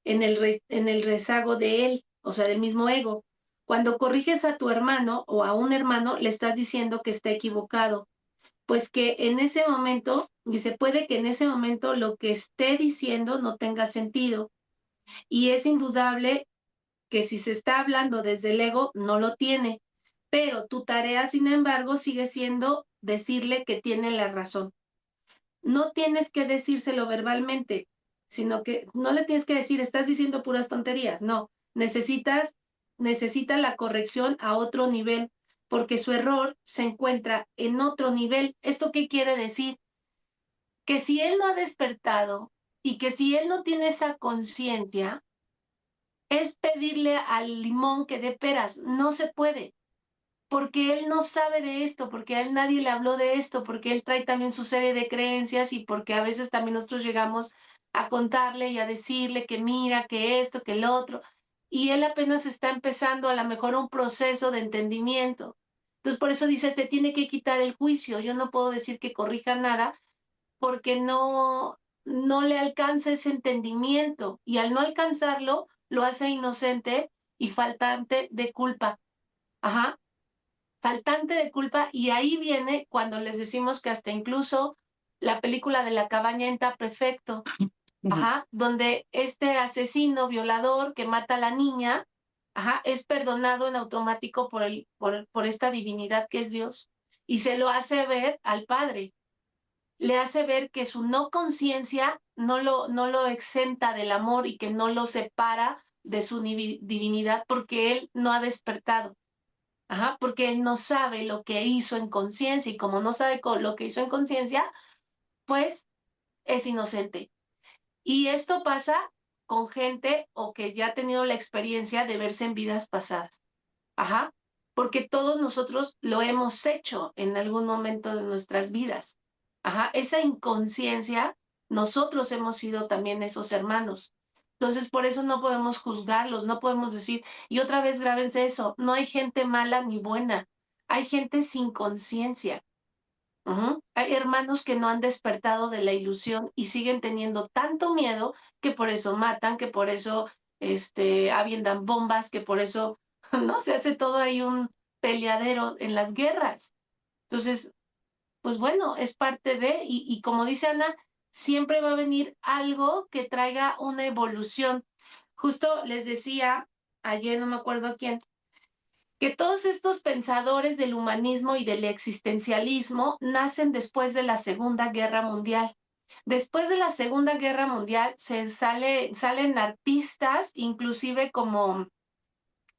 en el rezago de él, o sea, del mismo ego. Cuando corriges a tu hermano o a un hermano, le estás diciendo que está equivocado, pues que en ese momento, dice, puede que en ese momento lo que esté diciendo no tenga sentido. Y es indudable que si se está hablando desde el ego, no lo tiene. Pero tu tarea, sin embargo, sigue siendo decirle que tiene la razón. No tienes que decírselo verbalmente, sino que no le tienes que decir, estás diciendo puras tonterías. No, necesita la corrección a otro nivel, porque su error se encuentra en otro nivel. ¿Esto qué quiere decir? Que si él no ha despertado y que si él no tiene esa conciencia, es pedirle al limón que dé peras. No se puede, porque él no sabe de esto, porque a él nadie le habló de esto, porque él trae también su serie de creencias y porque a veces también nosotros llegamos a contarle y a decirle que mira, que esto, que el otro, y él apenas está empezando a lo mejor un proceso de entendimiento. Entonces, por eso dice, se tiene que quitar el juicio. Yo no puedo decir que corrija nada porque no le alcanza ese entendimiento y al no alcanzarlo, lo hace inocente y faltante de culpa. Ajá, faltante de culpa, y ahí viene cuando les decimos que hasta incluso la película de La cabaña en Perfecto, ajá, donde este asesino violador que mata a la niña, ajá, es perdonado en automático por esta divinidad que es Dios, y se lo hace ver al padre, le hace ver que su no conciencia no lo exenta del amor y que no lo separa de su divinidad porque él no ha despertado. Ajá, porque él no sabe lo que hizo en conciencia y como no sabe lo que hizo en conciencia, pues es inocente. Y esto pasa con gente o que ya ha tenido la experiencia de verse en vidas pasadas. Ajá, porque todos nosotros lo hemos hecho en algún momento de nuestras vidas. Ajá, esa inconsciencia, nosotros hemos sido también esos hermanos. Entonces, por eso no podemos juzgarlos, no podemos decir, y otra vez grábense eso, no hay gente mala ni buena, hay gente sin conciencia. Ujú. Hay hermanos que no han despertado de la ilusión y siguen teniendo tanto miedo que por eso matan, que por eso avientan bombas, que por eso no se hace todo ahí un peleadero en las guerras. Entonces, pues bueno, es parte de, y como dice Ana, siempre va a venir algo que traiga una evolución. Justo les decía ayer, no me acuerdo quién, que todos estos pensadores del humanismo y del existencialismo nacen después de la Segunda Guerra Mundial. Después de la Segunda Guerra Mundial salen artistas, inclusive como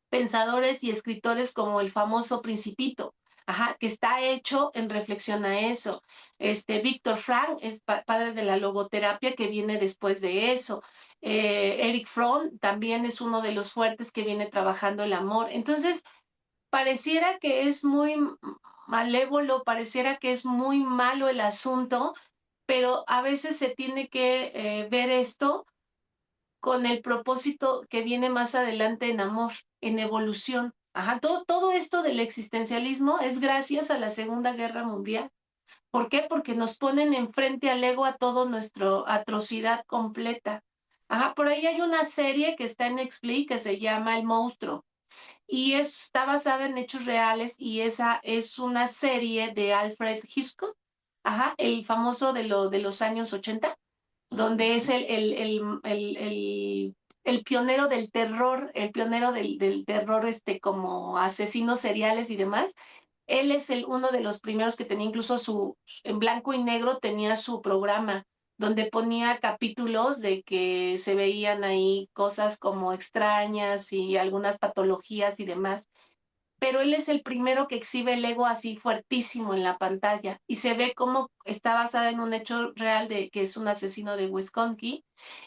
pensadores y escritores como el famoso Principito, ajá, que está hecho en reflexión a eso. Víctor Frank es padre de la logoterapia que viene después de eso. Eric Fromm también es uno de los fuertes que viene trabajando el amor. Entonces, pareciera que es muy malévolo, pareciera que es muy malo el asunto, pero a veces se tiene que ver esto con el propósito que viene más adelante en amor, en evolución. Ajá, todo esto del existencialismo es gracias a la Segunda Guerra Mundial. ¿Por qué? Porque nos ponen enfrente al ego a todo nuestro atrocidad completa. Ajá, por ahí hay una serie que está en Netflix que se llama El Monstruo. y está basada en hechos reales y esa es una serie de Alfred Hitchcock, ajá, el famoso de los años 80, donde es el pionero del terror, el pionero del terror como asesinos seriales y demás. Él es uno de los primeros que tenía incluso en blanco y negro tenía su programa donde ponía capítulos de que se veían ahí cosas como extrañas y algunas patologías y demás, pero él es el primero que exhibe el ego así fuertísimo en la pantalla y se ve cómo está basada en un hecho real de que es un asesino de Wisconsin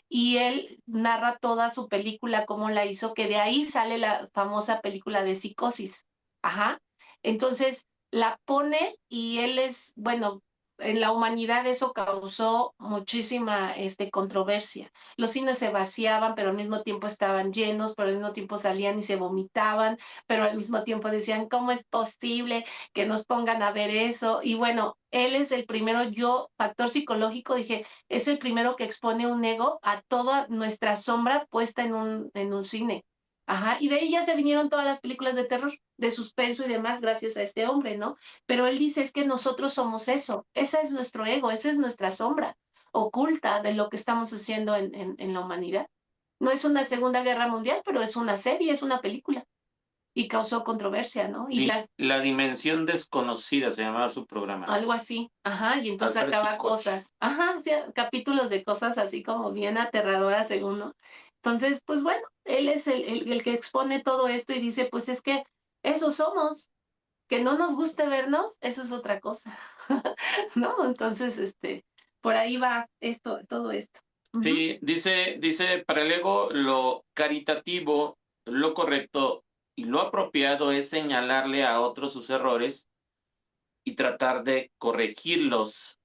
y él narra toda su película, cómo la hizo, que de ahí sale la famosa película de Psicosis. Ajá. Entonces la pone y él es, bueno, en la humanidad eso causó muchísima controversia. Los cines se vaciaban, pero al mismo tiempo estaban llenos, pero al mismo tiempo salían y se vomitaban, pero al mismo tiempo decían, ¿cómo es posible que nos pongan a ver eso? Y bueno, él es el primero, yo, factor psicológico, dije, es el primero que expone un ego a toda nuestra sombra puesta en un cine. Ajá, y de ahí ya se vinieron todas las películas de terror, de suspenso y demás, gracias a este hombre, ¿no? Pero él dice, es que nosotros somos eso, ese es nuestro ego, esa es nuestra sombra oculta de lo que estamos haciendo en la humanidad. No es una Segunda Guerra Mundial, pero es una serie, es una película y causó controversia, ¿no? Y La dimensión desconocida se llamaba su programa. algo así, ajá, y entonces Alfred sacaba Hitchcock. cosas, ajá, o sea, capítulos de cosas así como bien aterradoras según, ¿no? Entonces, pues bueno, él es el que expone todo esto y dice, pues es que eso somos, que no nos guste vernos, eso es otra cosa, ¿no? Entonces, por ahí va todo esto. Ujú. Sí, dice para el ego lo caritativo, lo correcto y lo apropiado es señalarle a otros sus errores y tratar de corregirlos.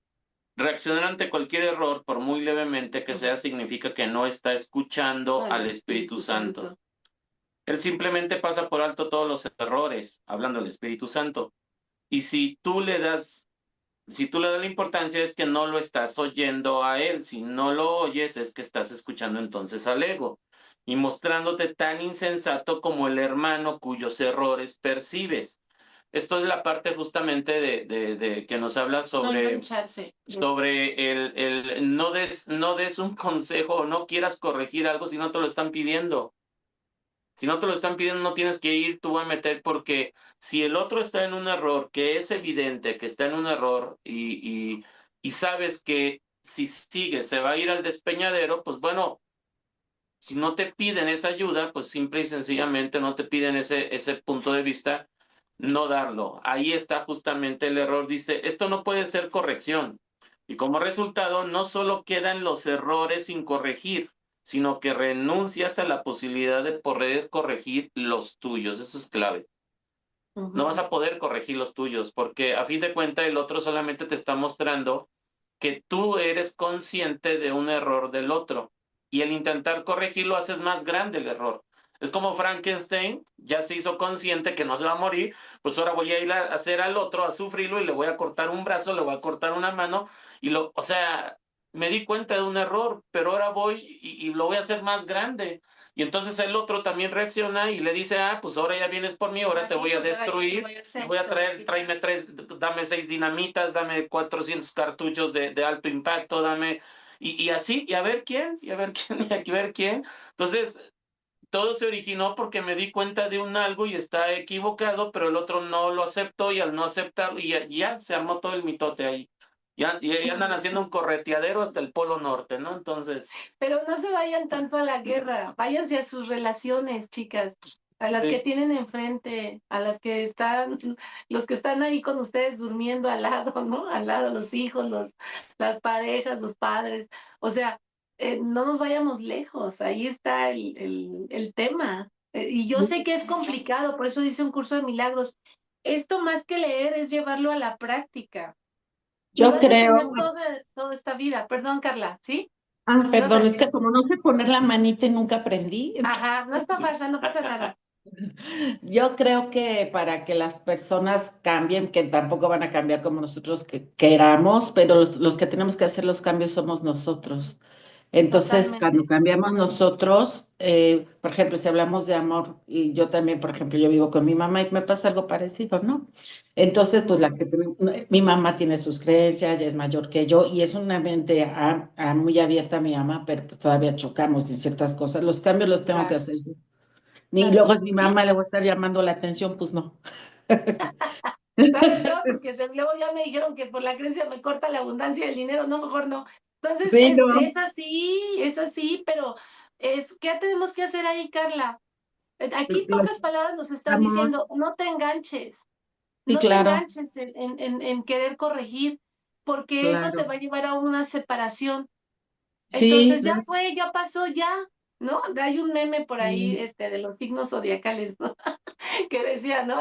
Reaccionar ante cualquier error, por muy levemente que sea, significa que no está escuchando al Espíritu Santo. Él simplemente pasa por alto todos los errores, hablando del Espíritu Santo. Y si tú le das la importancia es que no lo estás oyendo a él. Si no lo oyes es que estás escuchando entonces al ego y mostrándote tan insensato como el hermano cuyos errores percibes. Esto es la parte justamente de que nos habla No sobre, engancharse. sobre no des un consejo o no quieras corregir algo si no te lo están pidiendo. Si no te lo están pidiendo, no tienes que ir tú a meter, porque si el otro está en un error, que es evidente que está en un error y sabes que si sigue se va a ir al despeñadero, pues bueno, si no te piden esa ayuda, pues simple y sencillamente no te piden ese punto de vista, no darlo. Ahí está justamente el error. Dice, esto no puede ser corrección. Y como resultado, no solo quedan los errores sin corregir, sino que renuncias a la posibilidad de poder corregir los tuyos. Eso es clave. No vas a poder corregir los tuyos, porque a fin de cuentas el otro solamente te está mostrando que tú eres consciente de un error del otro. Y el intentar corregirlo haces más grande el error. Es como Frankenstein, ya se hizo consciente que no se va a morir, pues ahora voy a ir a hacer al otro, a sufrirlo, y le voy a cortar un brazo, le voy a cortar una mano, o sea, me di cuenta de un error, pero ahora voy y lo voy a hacer más grande. Y entonces el otro también reacciona y le dice, pues ahora ya vienes por mí, ahora te voy a destruir, y voy a tráeme dame 6 dinamitas, dame 400 cartuchos de alto impacto, dame, y así, y a ver quién, y a ver quién, y a ver quién. Entonces, todo se originó porque me di cuenta de un algo y está equivocado, pero el otro no lo aceptó, y al no aceptarlo, y ya se armó todo el mitote ahí. Y andan haciendo un correteadero hasta el Polo Norte, ¿no? Entonces. Pero no se vayan tanto a la guerra, váyanse a sus relaciones, chicas, a las que tienen enfrente, a las que están, los que están ahí con ustedes durmiendo al lado, ¿no? Al lado, los hijos, las parejas, los padres. O sea, no nos vayamos lejos, ahí está el tema. Y yo sé que es complicado, por eso dice un curso de milagros. Esto más que leer es llevarlo a la práctica. Yo Vas a creo. tener toda esta vida. Perdón, Carla, ¿sí? Perdón, es que como no sé poner la manita y nunca aprendí. Ajá, no está farsa, no pasa nada. Yo creo que para que las personas cambien, que tampoco van a cambiar como nosotros queramos, pero los que tenemos que hacer los cambios somos nosotros. Entonces, cuando Totalmente. cambiamos nosotros, por ejemplo, si hablamos de amor, y yo también, por ejemplo, yo vivo con mi mamá y me pasa algo parecido, ¿no? Entonces, pues mi mamá tiene sus creencias, ya es mayor que yo y es una mente muy abierta mi mamá, pero pues todavía chocamos en ciertas cosas. Los cambios los tengo que Claro, hacer yo. Y claro. luego mi Sí, mamá le voy a estar llamando la atención, pues no. ¿sabes peor? Porque luego ya me dijeron que por la creencia me corta la abundancia del dinero, no, mejor no. Entonces, Sí, no. es así, pero ¿qué tenemos que hacer ahí, Carla? Aquí en pocas palabras nos está Amor, diciendo, sí, no te claro, enganches en querer corregir, porque eso te claro. va a llevar a una separación. Sí, Entonces ya fue, ya pasó, ya, ¿no? Hay un meme por ahí, sí. de los signos zodiacales, ¿no? Que decía, ¿no?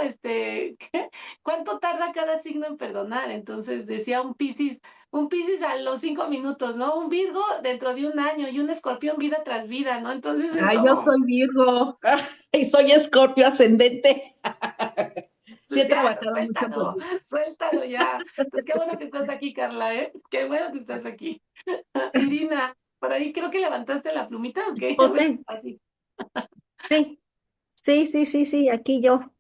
¿Cuánto tarda cada signo en perdonar? Entonces decía un Piscis a los 5 minutos, ¿no? Un Virgo dentro de un año y un Escorpión vida tras vida, ¿no? Entonces es Ay, yo como, soy Virgo. Y soy Escorpio ascendente. Sí pues he ya, trabajado mucho con suéltalo, eso. suéltalo ya. Pues qué bueno que estás aquí, Carla, ¿eh? Qué bueno que estás aquí. Irina, por ahí creo que levantaste la plumita, ¿o qué? A ver, José, así. sí, sí, aquí yo.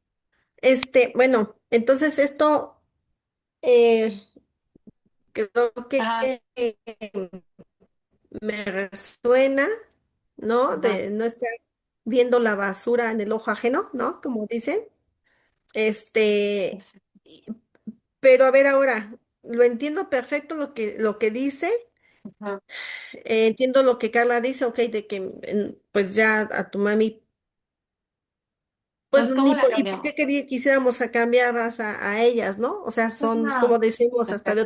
Bueno, entonces esto eh, creo que Ajá, me resuena, ¿no? ajá. De no estar viendo la basura en el ojo ajeno, ¿no? Como dicen. Este, y- pero a ver ahora, lo entiendo perfecto lo que dice, Ajá. entiendo lo que Carla dice, ok, de que pues ya a tu mami, pues Entonces, ¿cómo ni la por, ¿y por qué cambiamos? quisiéramos a cambiarlas a ellas, ¿no? O sea, Pues son, como no. decimos, hasta Exacto. de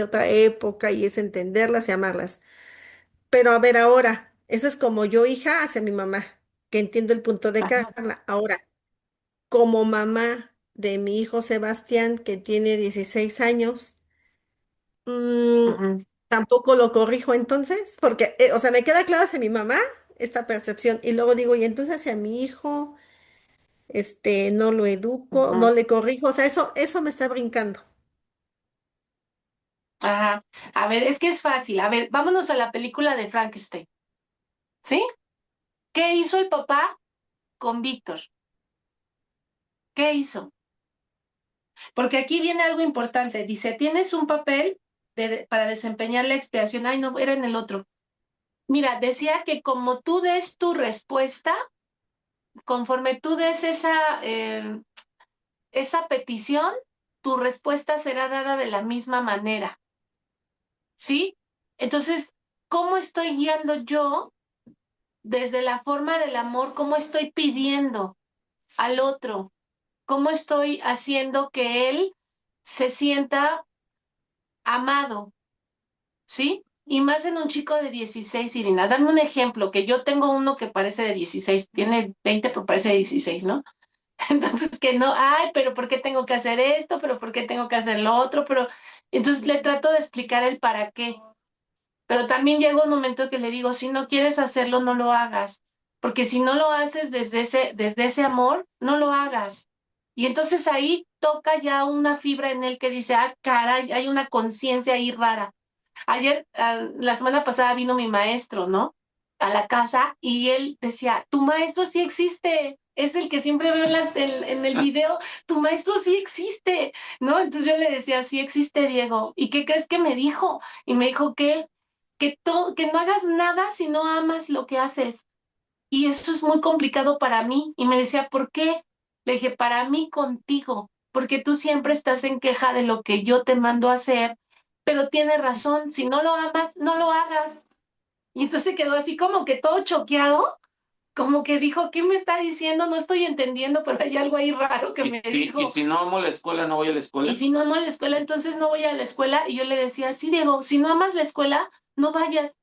otra época y es entenderlas y amarlas. Pero a ver ahora, eso es como yo hija hacia mi mamá, que entiendo el punto de Ajá. Carla. Ahora, como mamá de mi hijo Sebastián, que tiene 16 años, mm, Ajá. tampoco lo corrijo entonces, porque, o sea, me queda claro hacia mi mamá esta percepción y luego digo, y entonces hacia mi hijo, no lo educo, no Ajá. le corrijo, o sea, eso me está brincando. Ajá. A ver, es que es fácil. A ver, vámonos a la película de Frankenstein, ¿sí? ¿Qué hizo el papá con Víctor? ¿Qué hizo? Porque aquí viene algo importante. Dice, tienes un papel para desempeñar la expiación. Ay, no, era en el otro. Mira, decía que como tú des tu respuesta, conforme tú des esa petición, tu respuesta será dada de la misma manera, ¿sí? Entonces, ¿cómo estoy guiando yo desde la forma del amor? ¿Cómo estoy pidiendo al otro? ¿Cómo estoy haciendo que él se sienta amado? ¿Sí? Y más en un chico de 16, Irina. Dame un ejemplo, que yo tengo uno que parece de 16, tiene 20, pero parece de 16, ¿no? Entonces que no, ay, pero ¿por qué tengo que hacer esto? ¿Pero por qué tengo que hacer lo otro? Pero entonces le trato de explicar el para qué. Pero también llega un momento que le digo, si no quieres hacerlo, no lo hagas. Porque si no lo haces desde ese amor, no lo hagas. Y entonces ahí toca ya una fibra en él que dice, ah, caray, hay una conciencia ahí rara. Ayer, la semana pasada vino mi maestro, ¿no? A la casa y él decía, tu maestro sí existe, es el que siempre veo en el video, tu maestro sí existe, ¿no? Entonces yo le decía, sí existe, Diego. ¿Y qué crees que me dijo? Y me dijo que no hagas nada si no amas lo que haces. Y eso es muy complicado para mí. Y me decía, ¿por qué? Le dije, para mí contigo, porque tú siempre estás en queja de lo que yo te mando a hacer, pero tiene razón, si no lo amas, no lo hagas. Y entonces quedó así como que todo choqueado, como que dijo, ¿qué me está diciendo? No estoy entendiendo, pero hay algo ahí raro que me Y dijo. si no amo la escuela, no voy a la Y escuela. si no amo la escuela, entonces no voy a la escuela. Y yo le decía, sí, Diego, si no amas la escuela, no vayas,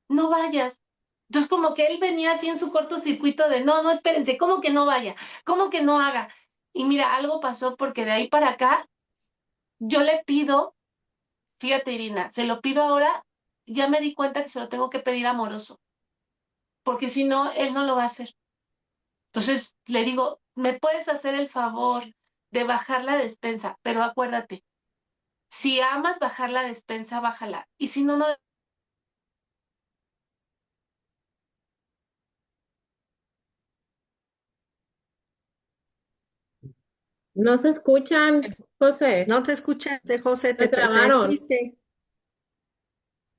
no vayas. Entonces como que él venía así en su cortocircuito de, no, no, espérense, ¿cómo que no vaya? ¿Cómo que no haga? Y mira, algo pasó porque de ahí para acá yo le pido, fíjate Irina, se lo pido ahora, ya me di cuenta que se lo tengo que pedir amoroso, porque si no, él no lo va a hacer. Entonces le digo, ¿me puedes hacer el favor de bajar la despensa? Pero acuérdate, si amas bajar la despensa, bájala. Y si no, no No se escuchan, Se- José. No te escuchaste, José, Se te trabaron. fuiste.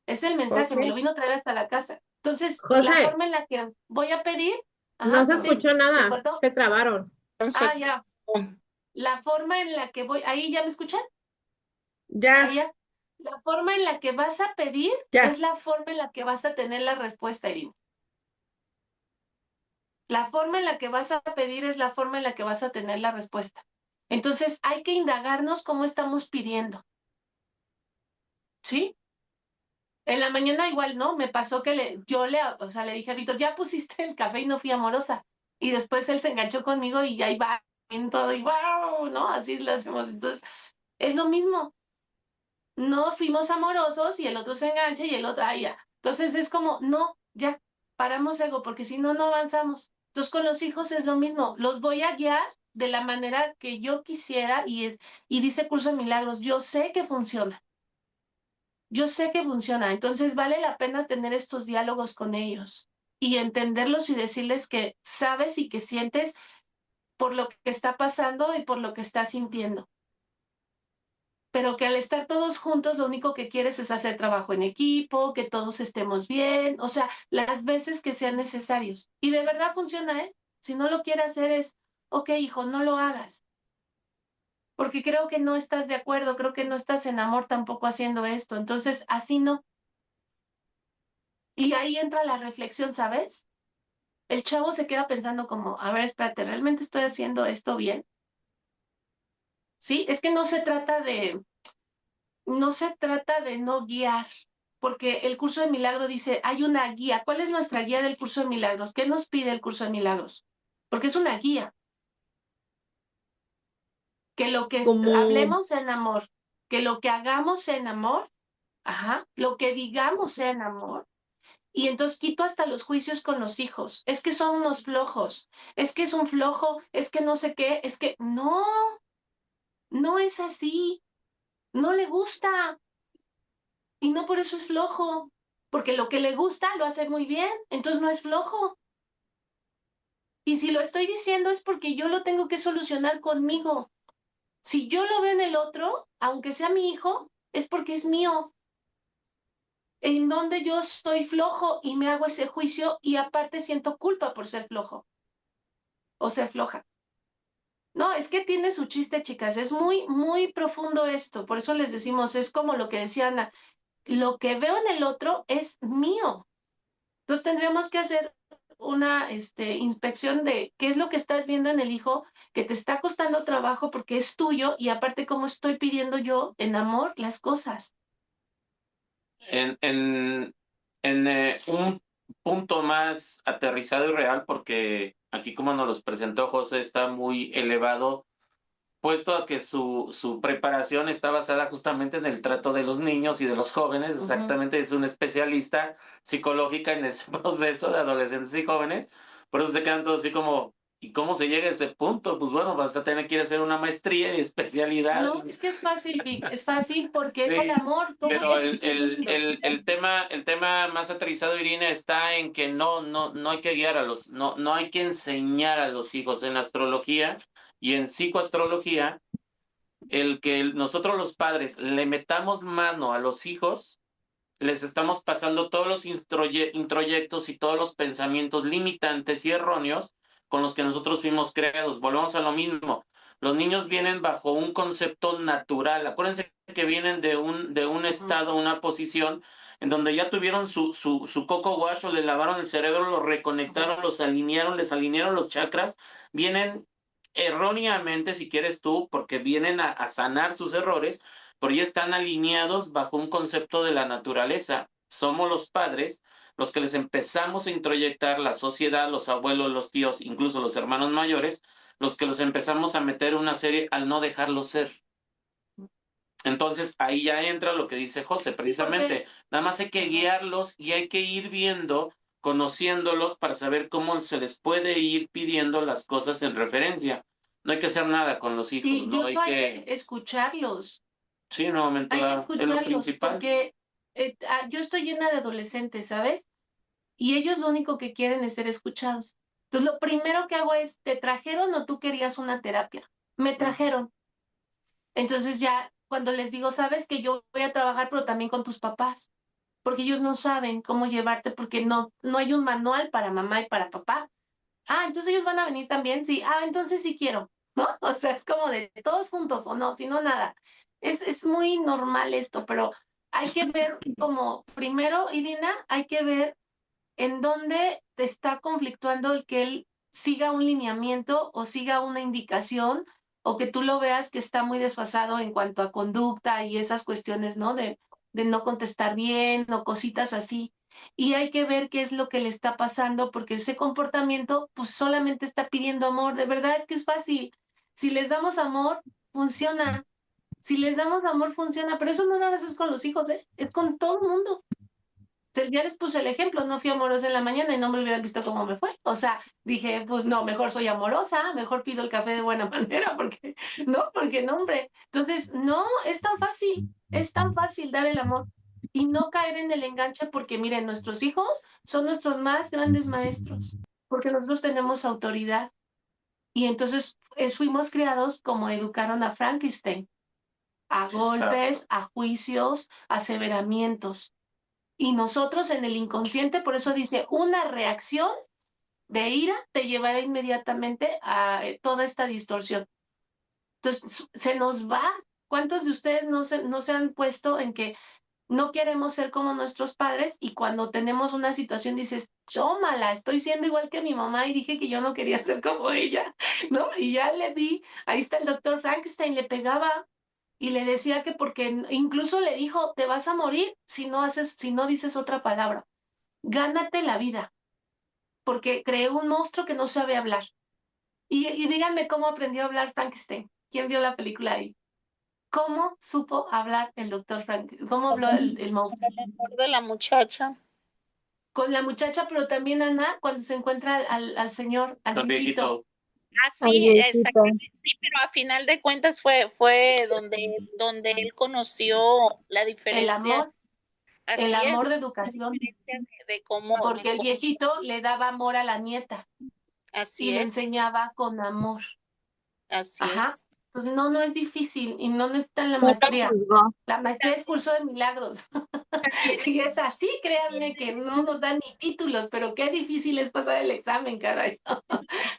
Es el mensaje, me lo José, vino a traer hasta la casa. Entonces, la José, forma en la que voy a pedir, no se sí, escuchó ¿se nada. cortó? Se trabaron. Entonces, Ya. La forma en la que voy, ¿ahí ya me escuchan? ya, Allá. La forma en la que vas a pedir ya. es la forma en la que vas a tener la respuesta, Irina. La forma en la que vas a pedir es la forma en la que vas a tener la respuesta. Entonces, hay que indagarnos cómo estamos pidiendo. ¿Sí? En la mañana igual, ¿no? Me pasó que le dije a Víctor, ya pusiste el café y no fui amorosa. Y después él se enganchó conmigo y ahí va en todo y wow, ¿no? Así lo hacemos. Entonces, es lo mismo. No fuimos amorosos y el otro se engancha y el otro, ya. Entonces es como, no, ya, paramos ego, porque si no, no avanzamos. Entonces con los hijos es lo mismo. Los voy a guiar de la manera que yo quisiera y dice Curso de Milagros, yo sé que funciona. Yo sé que funciona, entonces vale la pena tener estos diálogos con ellos y entenderlos y decirles que sabes y que sientes por lo que está pasando y por lo que estás sintiendo. Pero que al estar todos juntos lo único que quieres es hacer trabajo en equipo, que todos estemos bien, o sea, las veces que sean necesarios. Y de verdad funciona, ¿eh? Si no lo quiere hacer es, ok, hijo, no lo hagas. Porque creo que no estás de acuerdo, creo que no estás en amor tampoco haciendo esto. Entonces, así no. Y ahí entra la reflexión, ¿sabes? El chavo se queda pensando como, a ver, espérate, ¿realmente estoy haciendo esto bien? Sí, es que no se trata de no guiar, porque el curso de milagro dice, hay una guía. ¿Cuál es nuestra guía del curso de milagros? ¿Qué nos pide el curso de milagros? Porque es una guía, que lo que Como, hablemos sea en amor, que lo que hagamos sea en amor, lo que digamos sea en amor. Y entonces quito hasta los juicios con los hijos. Es que son unos flojos, es que es un flojo, es que no sé qué, es que no, no es así, no le gusta y no por eso es flojo, porque lo que le gusta lo hace muy bien, entonces no es flojo. Y si lo estoy diciendo es porque yo lo tengo que solucionar conmigo. Si yo lo veo en el otro, aunque sea mi hijo, es porque es mío, en donde yo soy flojo y me hago ese juicio y aparte siento culpa por ser flojo o ser floja. No, es que tiene su chiste, chicas. Es muy, muy profundo esto. Por eso les decimos, es como lo que decía Ana, lo que veo en el otro es mío. Entonces tendríamos que hacer una inspección de qué es lo que estás viendo en el hijo que te está costando trabajo porque es tuyo y aparte cómo estoy pidiendo yo en amor las cosas. En, en, en un punto más aterrizado y real, porque aquí como nos los presentó José está muy elevado, puesto a que su preparación está basada justamente en el trato de los niños y de los jóvenes, exactamente, es un especialista psicológica en ese proceso de adolescentes y jóvenes, por eso se quedan todos así como, ¿y cómo se llega a ese punto? Pues bueno, vas a tener que ir a hacer una maestría y especialidad. No, es que es fácil, Vic, es fácil porque es Sí, el amor. ¿Cómo pero es? el tema más aterrizado, Irina, está en que no hay que guiar no hay que enseñar a los hijos en astrología y en psicoastrología, el que nosotros los padres le metamos mano a los hijos, les estamos pasando todos los introyectos y todos los pensamientos limitantes y erróneos con los que nosotros fuimos creados. Volvemos a lo mismo. Los niños vienen bajo un concepto natural. Acuérdense que vienen de un estado, una posición en donde ya tuvieron su coco wash o le lavaron el cerebro, lo reconectaron, los alinearon, les alinearon los chakras. Vienen erróneamente, si quieres tú, porque vienen a sanar sus errores, pero ya están alineados bajo un concepto de la naturaleza. Somos los padres los que les empezamos a introyectar la sociedad, los abuelos, los tíos, incluso los hermanos mayores, los que los empezamos a meter una serie al no dejarlos ser. Entonces ahí ya entra lo que dice José, precisamente. Nada más hay que guiarlos y hay que ir viendo, conociéndolos para saber cómo se les puede ir pidiendo las cosas en referencia. No hay que hacer nada con los hijos, Y no hay hay que... que escucharlos. Sí, nuevamente Hay que es lo escucharlos principal. porque yo estoy llena de adolescentes, ¿sabes? Y ellos lo único que quieren es ser escuchados. Entonces, lo primero que hago es, ¿te trajeron o tú querías una terapia? me trajeron. Entonces ya cuando les digo, sabes que yo voy a trabajar, pero también con tus papás, porque ellos no saben cómo llevarte, porque no hay un manual para mamá y para papá. Ah, entonces ellos van a venir también, sí. Ah, entonces sí quiero, ¿no? O sea, es como de todos juntos o no, si no nada. Es muy normal esto, pero hay que ver como, primero, Irina, hay que ver en dónde te está conflictuando el que él siga un lineamiento o siga una indicación o que tú lo veas que está muy desfasado en cuanto a conducta y esas cuestiones, ¿no? De no contestar bien o cositas así. Y hay que ver qué es lo que le está pasando porque ese comportamiento pues solamente está pidiendo amor. De verdad es que es fácil. Si les damos amor, funciona. Si les damos amor, funciona. Pero eso no nada más es con los hijos, ¿eh? Es con todo el mundo. Ya les puse el ejemplo, no fui amorosa en la mañana y no me hubieran visto cómo me fue. O sea, dije, pues no, mejor soy amorosa, mejor pido el café de buena manera, porque no, hombre. Entonces, no, es tan fácil dar el amor y no caer en el enganche porque miren, nuestros hijos son nuestros más grandes maestros, porque nosotros tenemos autoridad y entonces fuimos criados como educaron a Frankenstein, a golpes, Exacto. a juicios, a aseveramientos. Y nosotros en el inconsciente, por eso dice, una reacción de ira te llevará inmediatamente a toda esta distorsión. Entonces, se nos va. ¿Cuántos de ustedes no se han puesto en que no queremos ser como nuestros padres y cuando tenemos una situación dices, mala, estoy siendo igual que mi mamá y dije que yo no quería ser como ella, ¿no? Y ya le vi, ahí está el doctor Frankenstein, le pegaba y le decía que porque incluso le dijo, te vas a morir si no dices otra palabra. Gánate la vida, porque creó un monstruo que no sabe hablar. Y díganme cómo aprendió a hablar Frankenstein. ¿Quién vio la película ahí? ¿Cómo supo hablar el doctor Frankenstein? ¿Cómo habló el monstruo? El amor de la muchacha. Con la muchacha, pero también Ana, cuando se encuentra al señor, al Al viejito, viejito. Ah, sí, exactamente, sí, pero a final de cuentas fue donde él conoció la el diferencia, amor, el así es, amor o de sea, la educación, diferencia de cómo, porque el viejito le daba amor a la nieta y así le enseñaba con amor. Ajá. es. Pues no es difícil y no necesitan la No lo maestría. juzgó. La maestría es curso de milagros. Y es así, créanme que no nos dan ni títulos, pero qué difícil es pasar el examen, caray.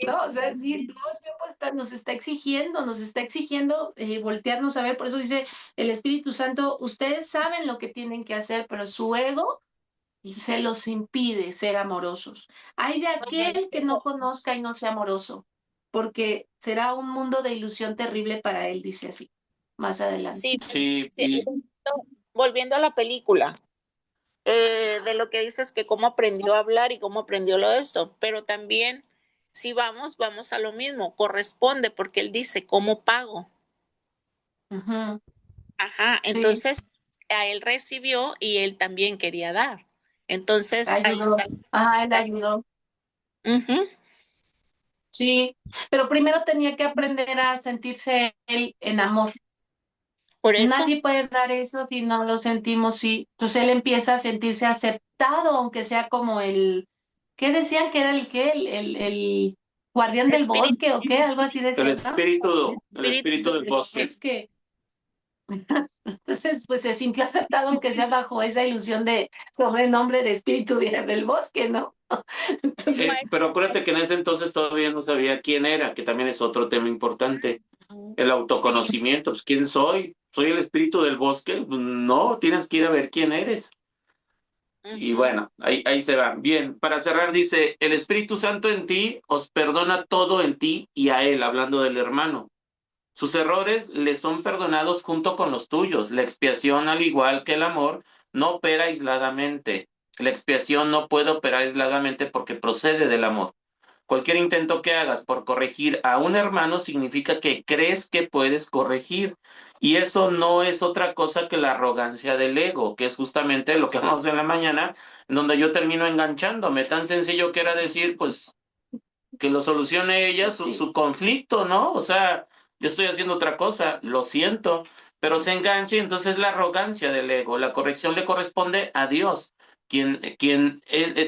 No, o sea, sí, todo el tiempo nos está exigiendo voltearnos a ver. Por eso dice el Espíritu Santo, ustedes saben lo que tienen que hacer, pero su ego se los impide ser amorosos. Hay de Oye, aquel que no conozca y no sea amoroso, porque será un mundo de ilusión terrible para él, dice así, más adelante. sí, Sí, sí, volviendo a la película, de lo que dices que cómo aprendió a hablar y cómo aprendió lo de esto, pero también si vamos a lo mismo, corresponde porque él dice, ¿cómo pago? Ujú, Ajá, sí, entonces a él recibió y él también quería dar. Entonces ahí ayudó. está. Ajá, él ayudó. Ujú, Sí, pero primero tenía que aprender a sentirse él en amor. por eso, Nadie puede dar eso si no lo sentimos, sí. Entonces él empieza a sentirse aceptado, aunque sea como ¿qué decían que era el qué? El guardián del espíritu, bosque o qué, algo así el decían, ¿no? espíritu del El bosque. bosque. Entonces, pues se sintió aceptado, aunque sea bajo esa ilusión de sobrenombre de espíritu del bosque, ¿no? Entonces, Pero acuérdate que en ese entonces todavía no sabía quién era, que también es otro tema importante. El sí, autoconocimiento, pues ¿quién soy? ¿Soy el espíritu del bosque? No, tienes que ir a ver quién eres. Y ujú, bueno, ahí se va. Bien, para cerrar dice, el Espíritu Santo en ti os perdona todo en ti y a él, hablando del hermano. Sus errores le son perdonados junto con los tuyos. La expiación, al igual que el amor, no opera aisladamente. La expiación no puede operar aisladamente porque procede del amor. Cualquier intento que hagas por corregir a un hermano significa que crees que puedes corregir. Y eso no es otra cosa que la arrogancia del ego, que es justamente lo que hablamos en la mañana, en donde yo termino enganchándome. Tan sencillo que era decir, pues, que lo solucione ella sí. su conflicto, ¿no? O sea, yo estoy haciendo otra cosa, lo siento, pero se engancha y entonces la arrogancia del ego. La corrección le corresponde a Dios.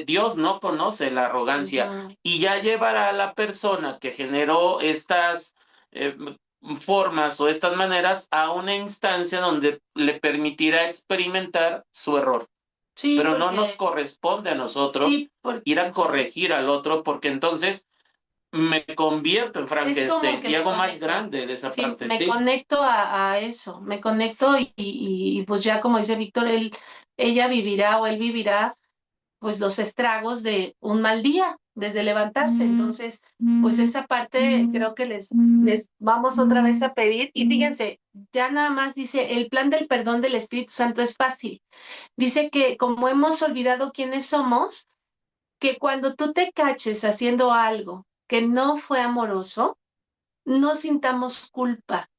Dios no conoce la arrogancia Ujú. y ya llevará a la persona que generó estas, eh, formas o estas maneras a una instancia donde le permitirá experimentar su error. Sí, Pero no nos porque, corresponde a nosotros sí, ir a porque corregir al otro, porque entonces me convierto en es como Frankenstein que y me hago más conecto. grande de esa Sí, parte, me sí. conecto a eso, me conecto y pues ya como dice Víctor, ella vivirá o él vivirá pues los estragos de un mal día desde levantarse. Entonces, pues esa parte creo que les vamos otra vez a pedir. Y fíjense, ya nada más dice, el plan del perdón del Espíritu Santo es fácil. Dice que como hemos olvidado quiénes somos, que cuando tú te caches haciendo algo que no fue amoroso, no sintamos culpa.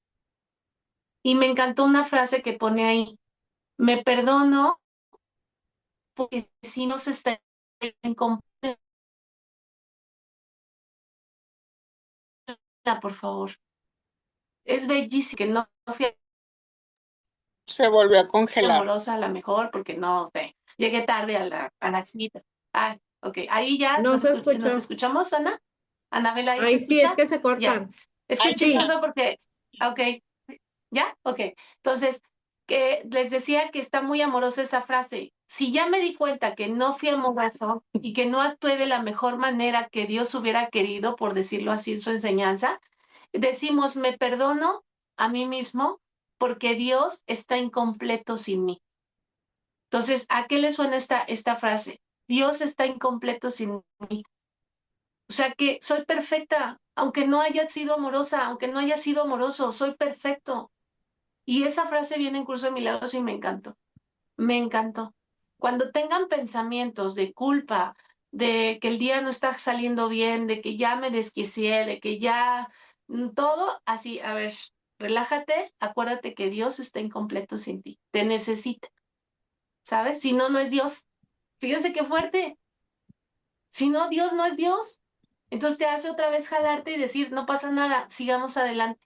Y me encantó una frase que pone ahí, me perdono porque si no se está en completa, por favor. Es bellísimo que no fui Se volvió a congelar. amorosa a la mejor porque no sé, llegué tarde a la cita. Ah, ok, ahí ya No se nos escuchó. escuchamos, Ana. Anabela, ¿ahí se Ay, sí, es escucha? que se Ya. cortan. Es que Ahí es Sí. chistoso porque, ok, ¿ya? Ok. Entonces, que les decía que está muy amorosa esa frase. Si ya me di cuenta que no fui amoroso y que no actué de la mejor manera que Dios hubiera querido, por decirlo así en su enseñanza, decimos, me perdono a mí mismo porque Dios está incompleto sin mí. Entonces, ¿a qué le suena esta frase? Dios está incompleto sin mí. O sea que soy perfecta, aunque no haya sido amorosa, aunque no haya sido amoroso, soy perfecto. Y esa frase viene en Curso de Milagros y me encantó. Me encantó. Cuando tengan pensamientos de culpa, de que el día no está saliendo bien, de que ya me desquicié, de que ya todo así, a ver, relájate, acuérdate que Dios está incompleto sin ti, te necesita, ¿sabes? Si no, no es Dios. Fíjense qué fuerte. Si no, Dios no es Dios. Entonces te hace otra vez jalarte y decir, no pasa nada, sigamos adelante.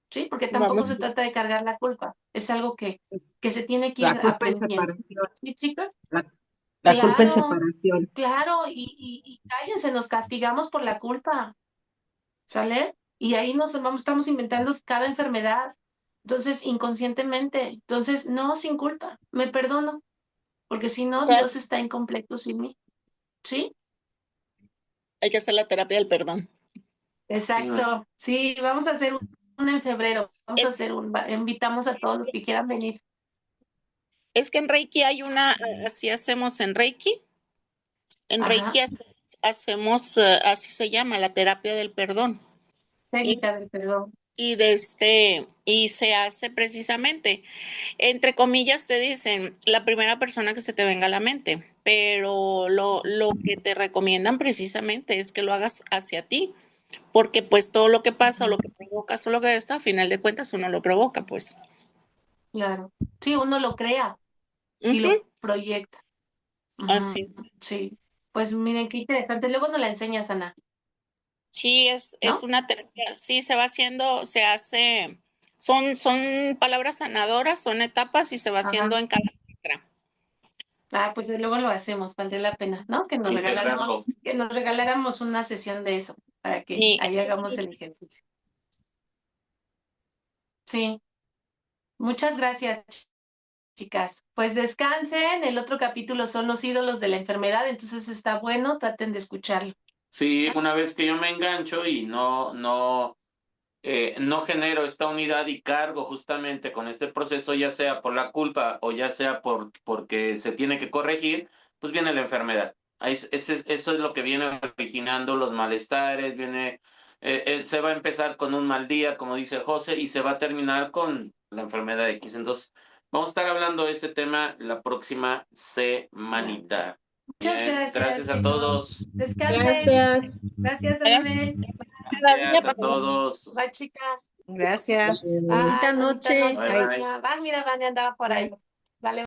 ¿Sí? Porque tampoco Vamos. se trata de cargar la culpa. Es algo que se tiene que La ir culpa es aprendiendo. separación. ¿Sí, chicas? La culpa es Claro, separación. claro. Y cállense, nos castigamos por la culpa. ¿Sale? Y ahí estamos inventando cada enfermedad. Entonces, inconscientemente. Entonces, no, sin culpa. Me perdono. Porque si no, Dios está incompleto sin mí. ¿Sí? Hay que hacer la terapia del perdón. Exacto. Sí, vamos a hacer una en febrero. Vamos a Es, hacer invitamos a todos los que quieran venir. es que en Reiki hay una, así hacemos en Reiki. En Ajá. Reiki hacemos, así se llama, la terapia del perdón. Técnica del perdón. Y se hace precisamente, entre comillas te dicen, la primera persona que se te venga a la mente, pero lo que te recomiendan precisamente es que lo hagas hacia ti, porque pues todo lo que pasa o lo que provocas o lo que es, a final de cuentas uno lo provoca, pues. Claro. Sí, uno lo crea y Ujú, lo proyecta. Ujú. así. Sí. Pues miren qué interesante. Luego nos la enseñas, Ana, Sí, es ¿no? una terapia, sí, se va haciendo, se hace, son palabras sanadoras, son etapas y se va haciendo Ajá. en cada chakra. Ah, pues luego lo hacemos, valdría la pena, ¿no? Integrarlo. Que nos regaláramos una sesión de eso para que Y, ahí hagamos el ejercicio. Sí. Muchas gracias, chicas. Pues descansen. El otro capítulo son los ídolos de la enfermedad, entonces está bueno, traten de escucharlo. Sí, una vez que yo me engancho y no genero esta unidad y cargo justamente con este proceso, ya sea por la culpa o ya sea porque se tiene que corregir, pues viene la enfermedad. Eso es lo que viene originando los malestares, se va a empezar con un mal día, como dice José, y se va a terminar con la enfermedad X. Entonces, vamos a estar hablando de ese tema la próxima semanita. Muchas Bien, gracias, gracias a chicos. todos. Descansen. Gracias. Gracias, gracias Anabel. Gracias a todos. Bye, chicas. Gracias. Bye, Bonita bonita noche. noche, Bye, bye. Vania. Va, mira, Vania andaba por ahí. Bye.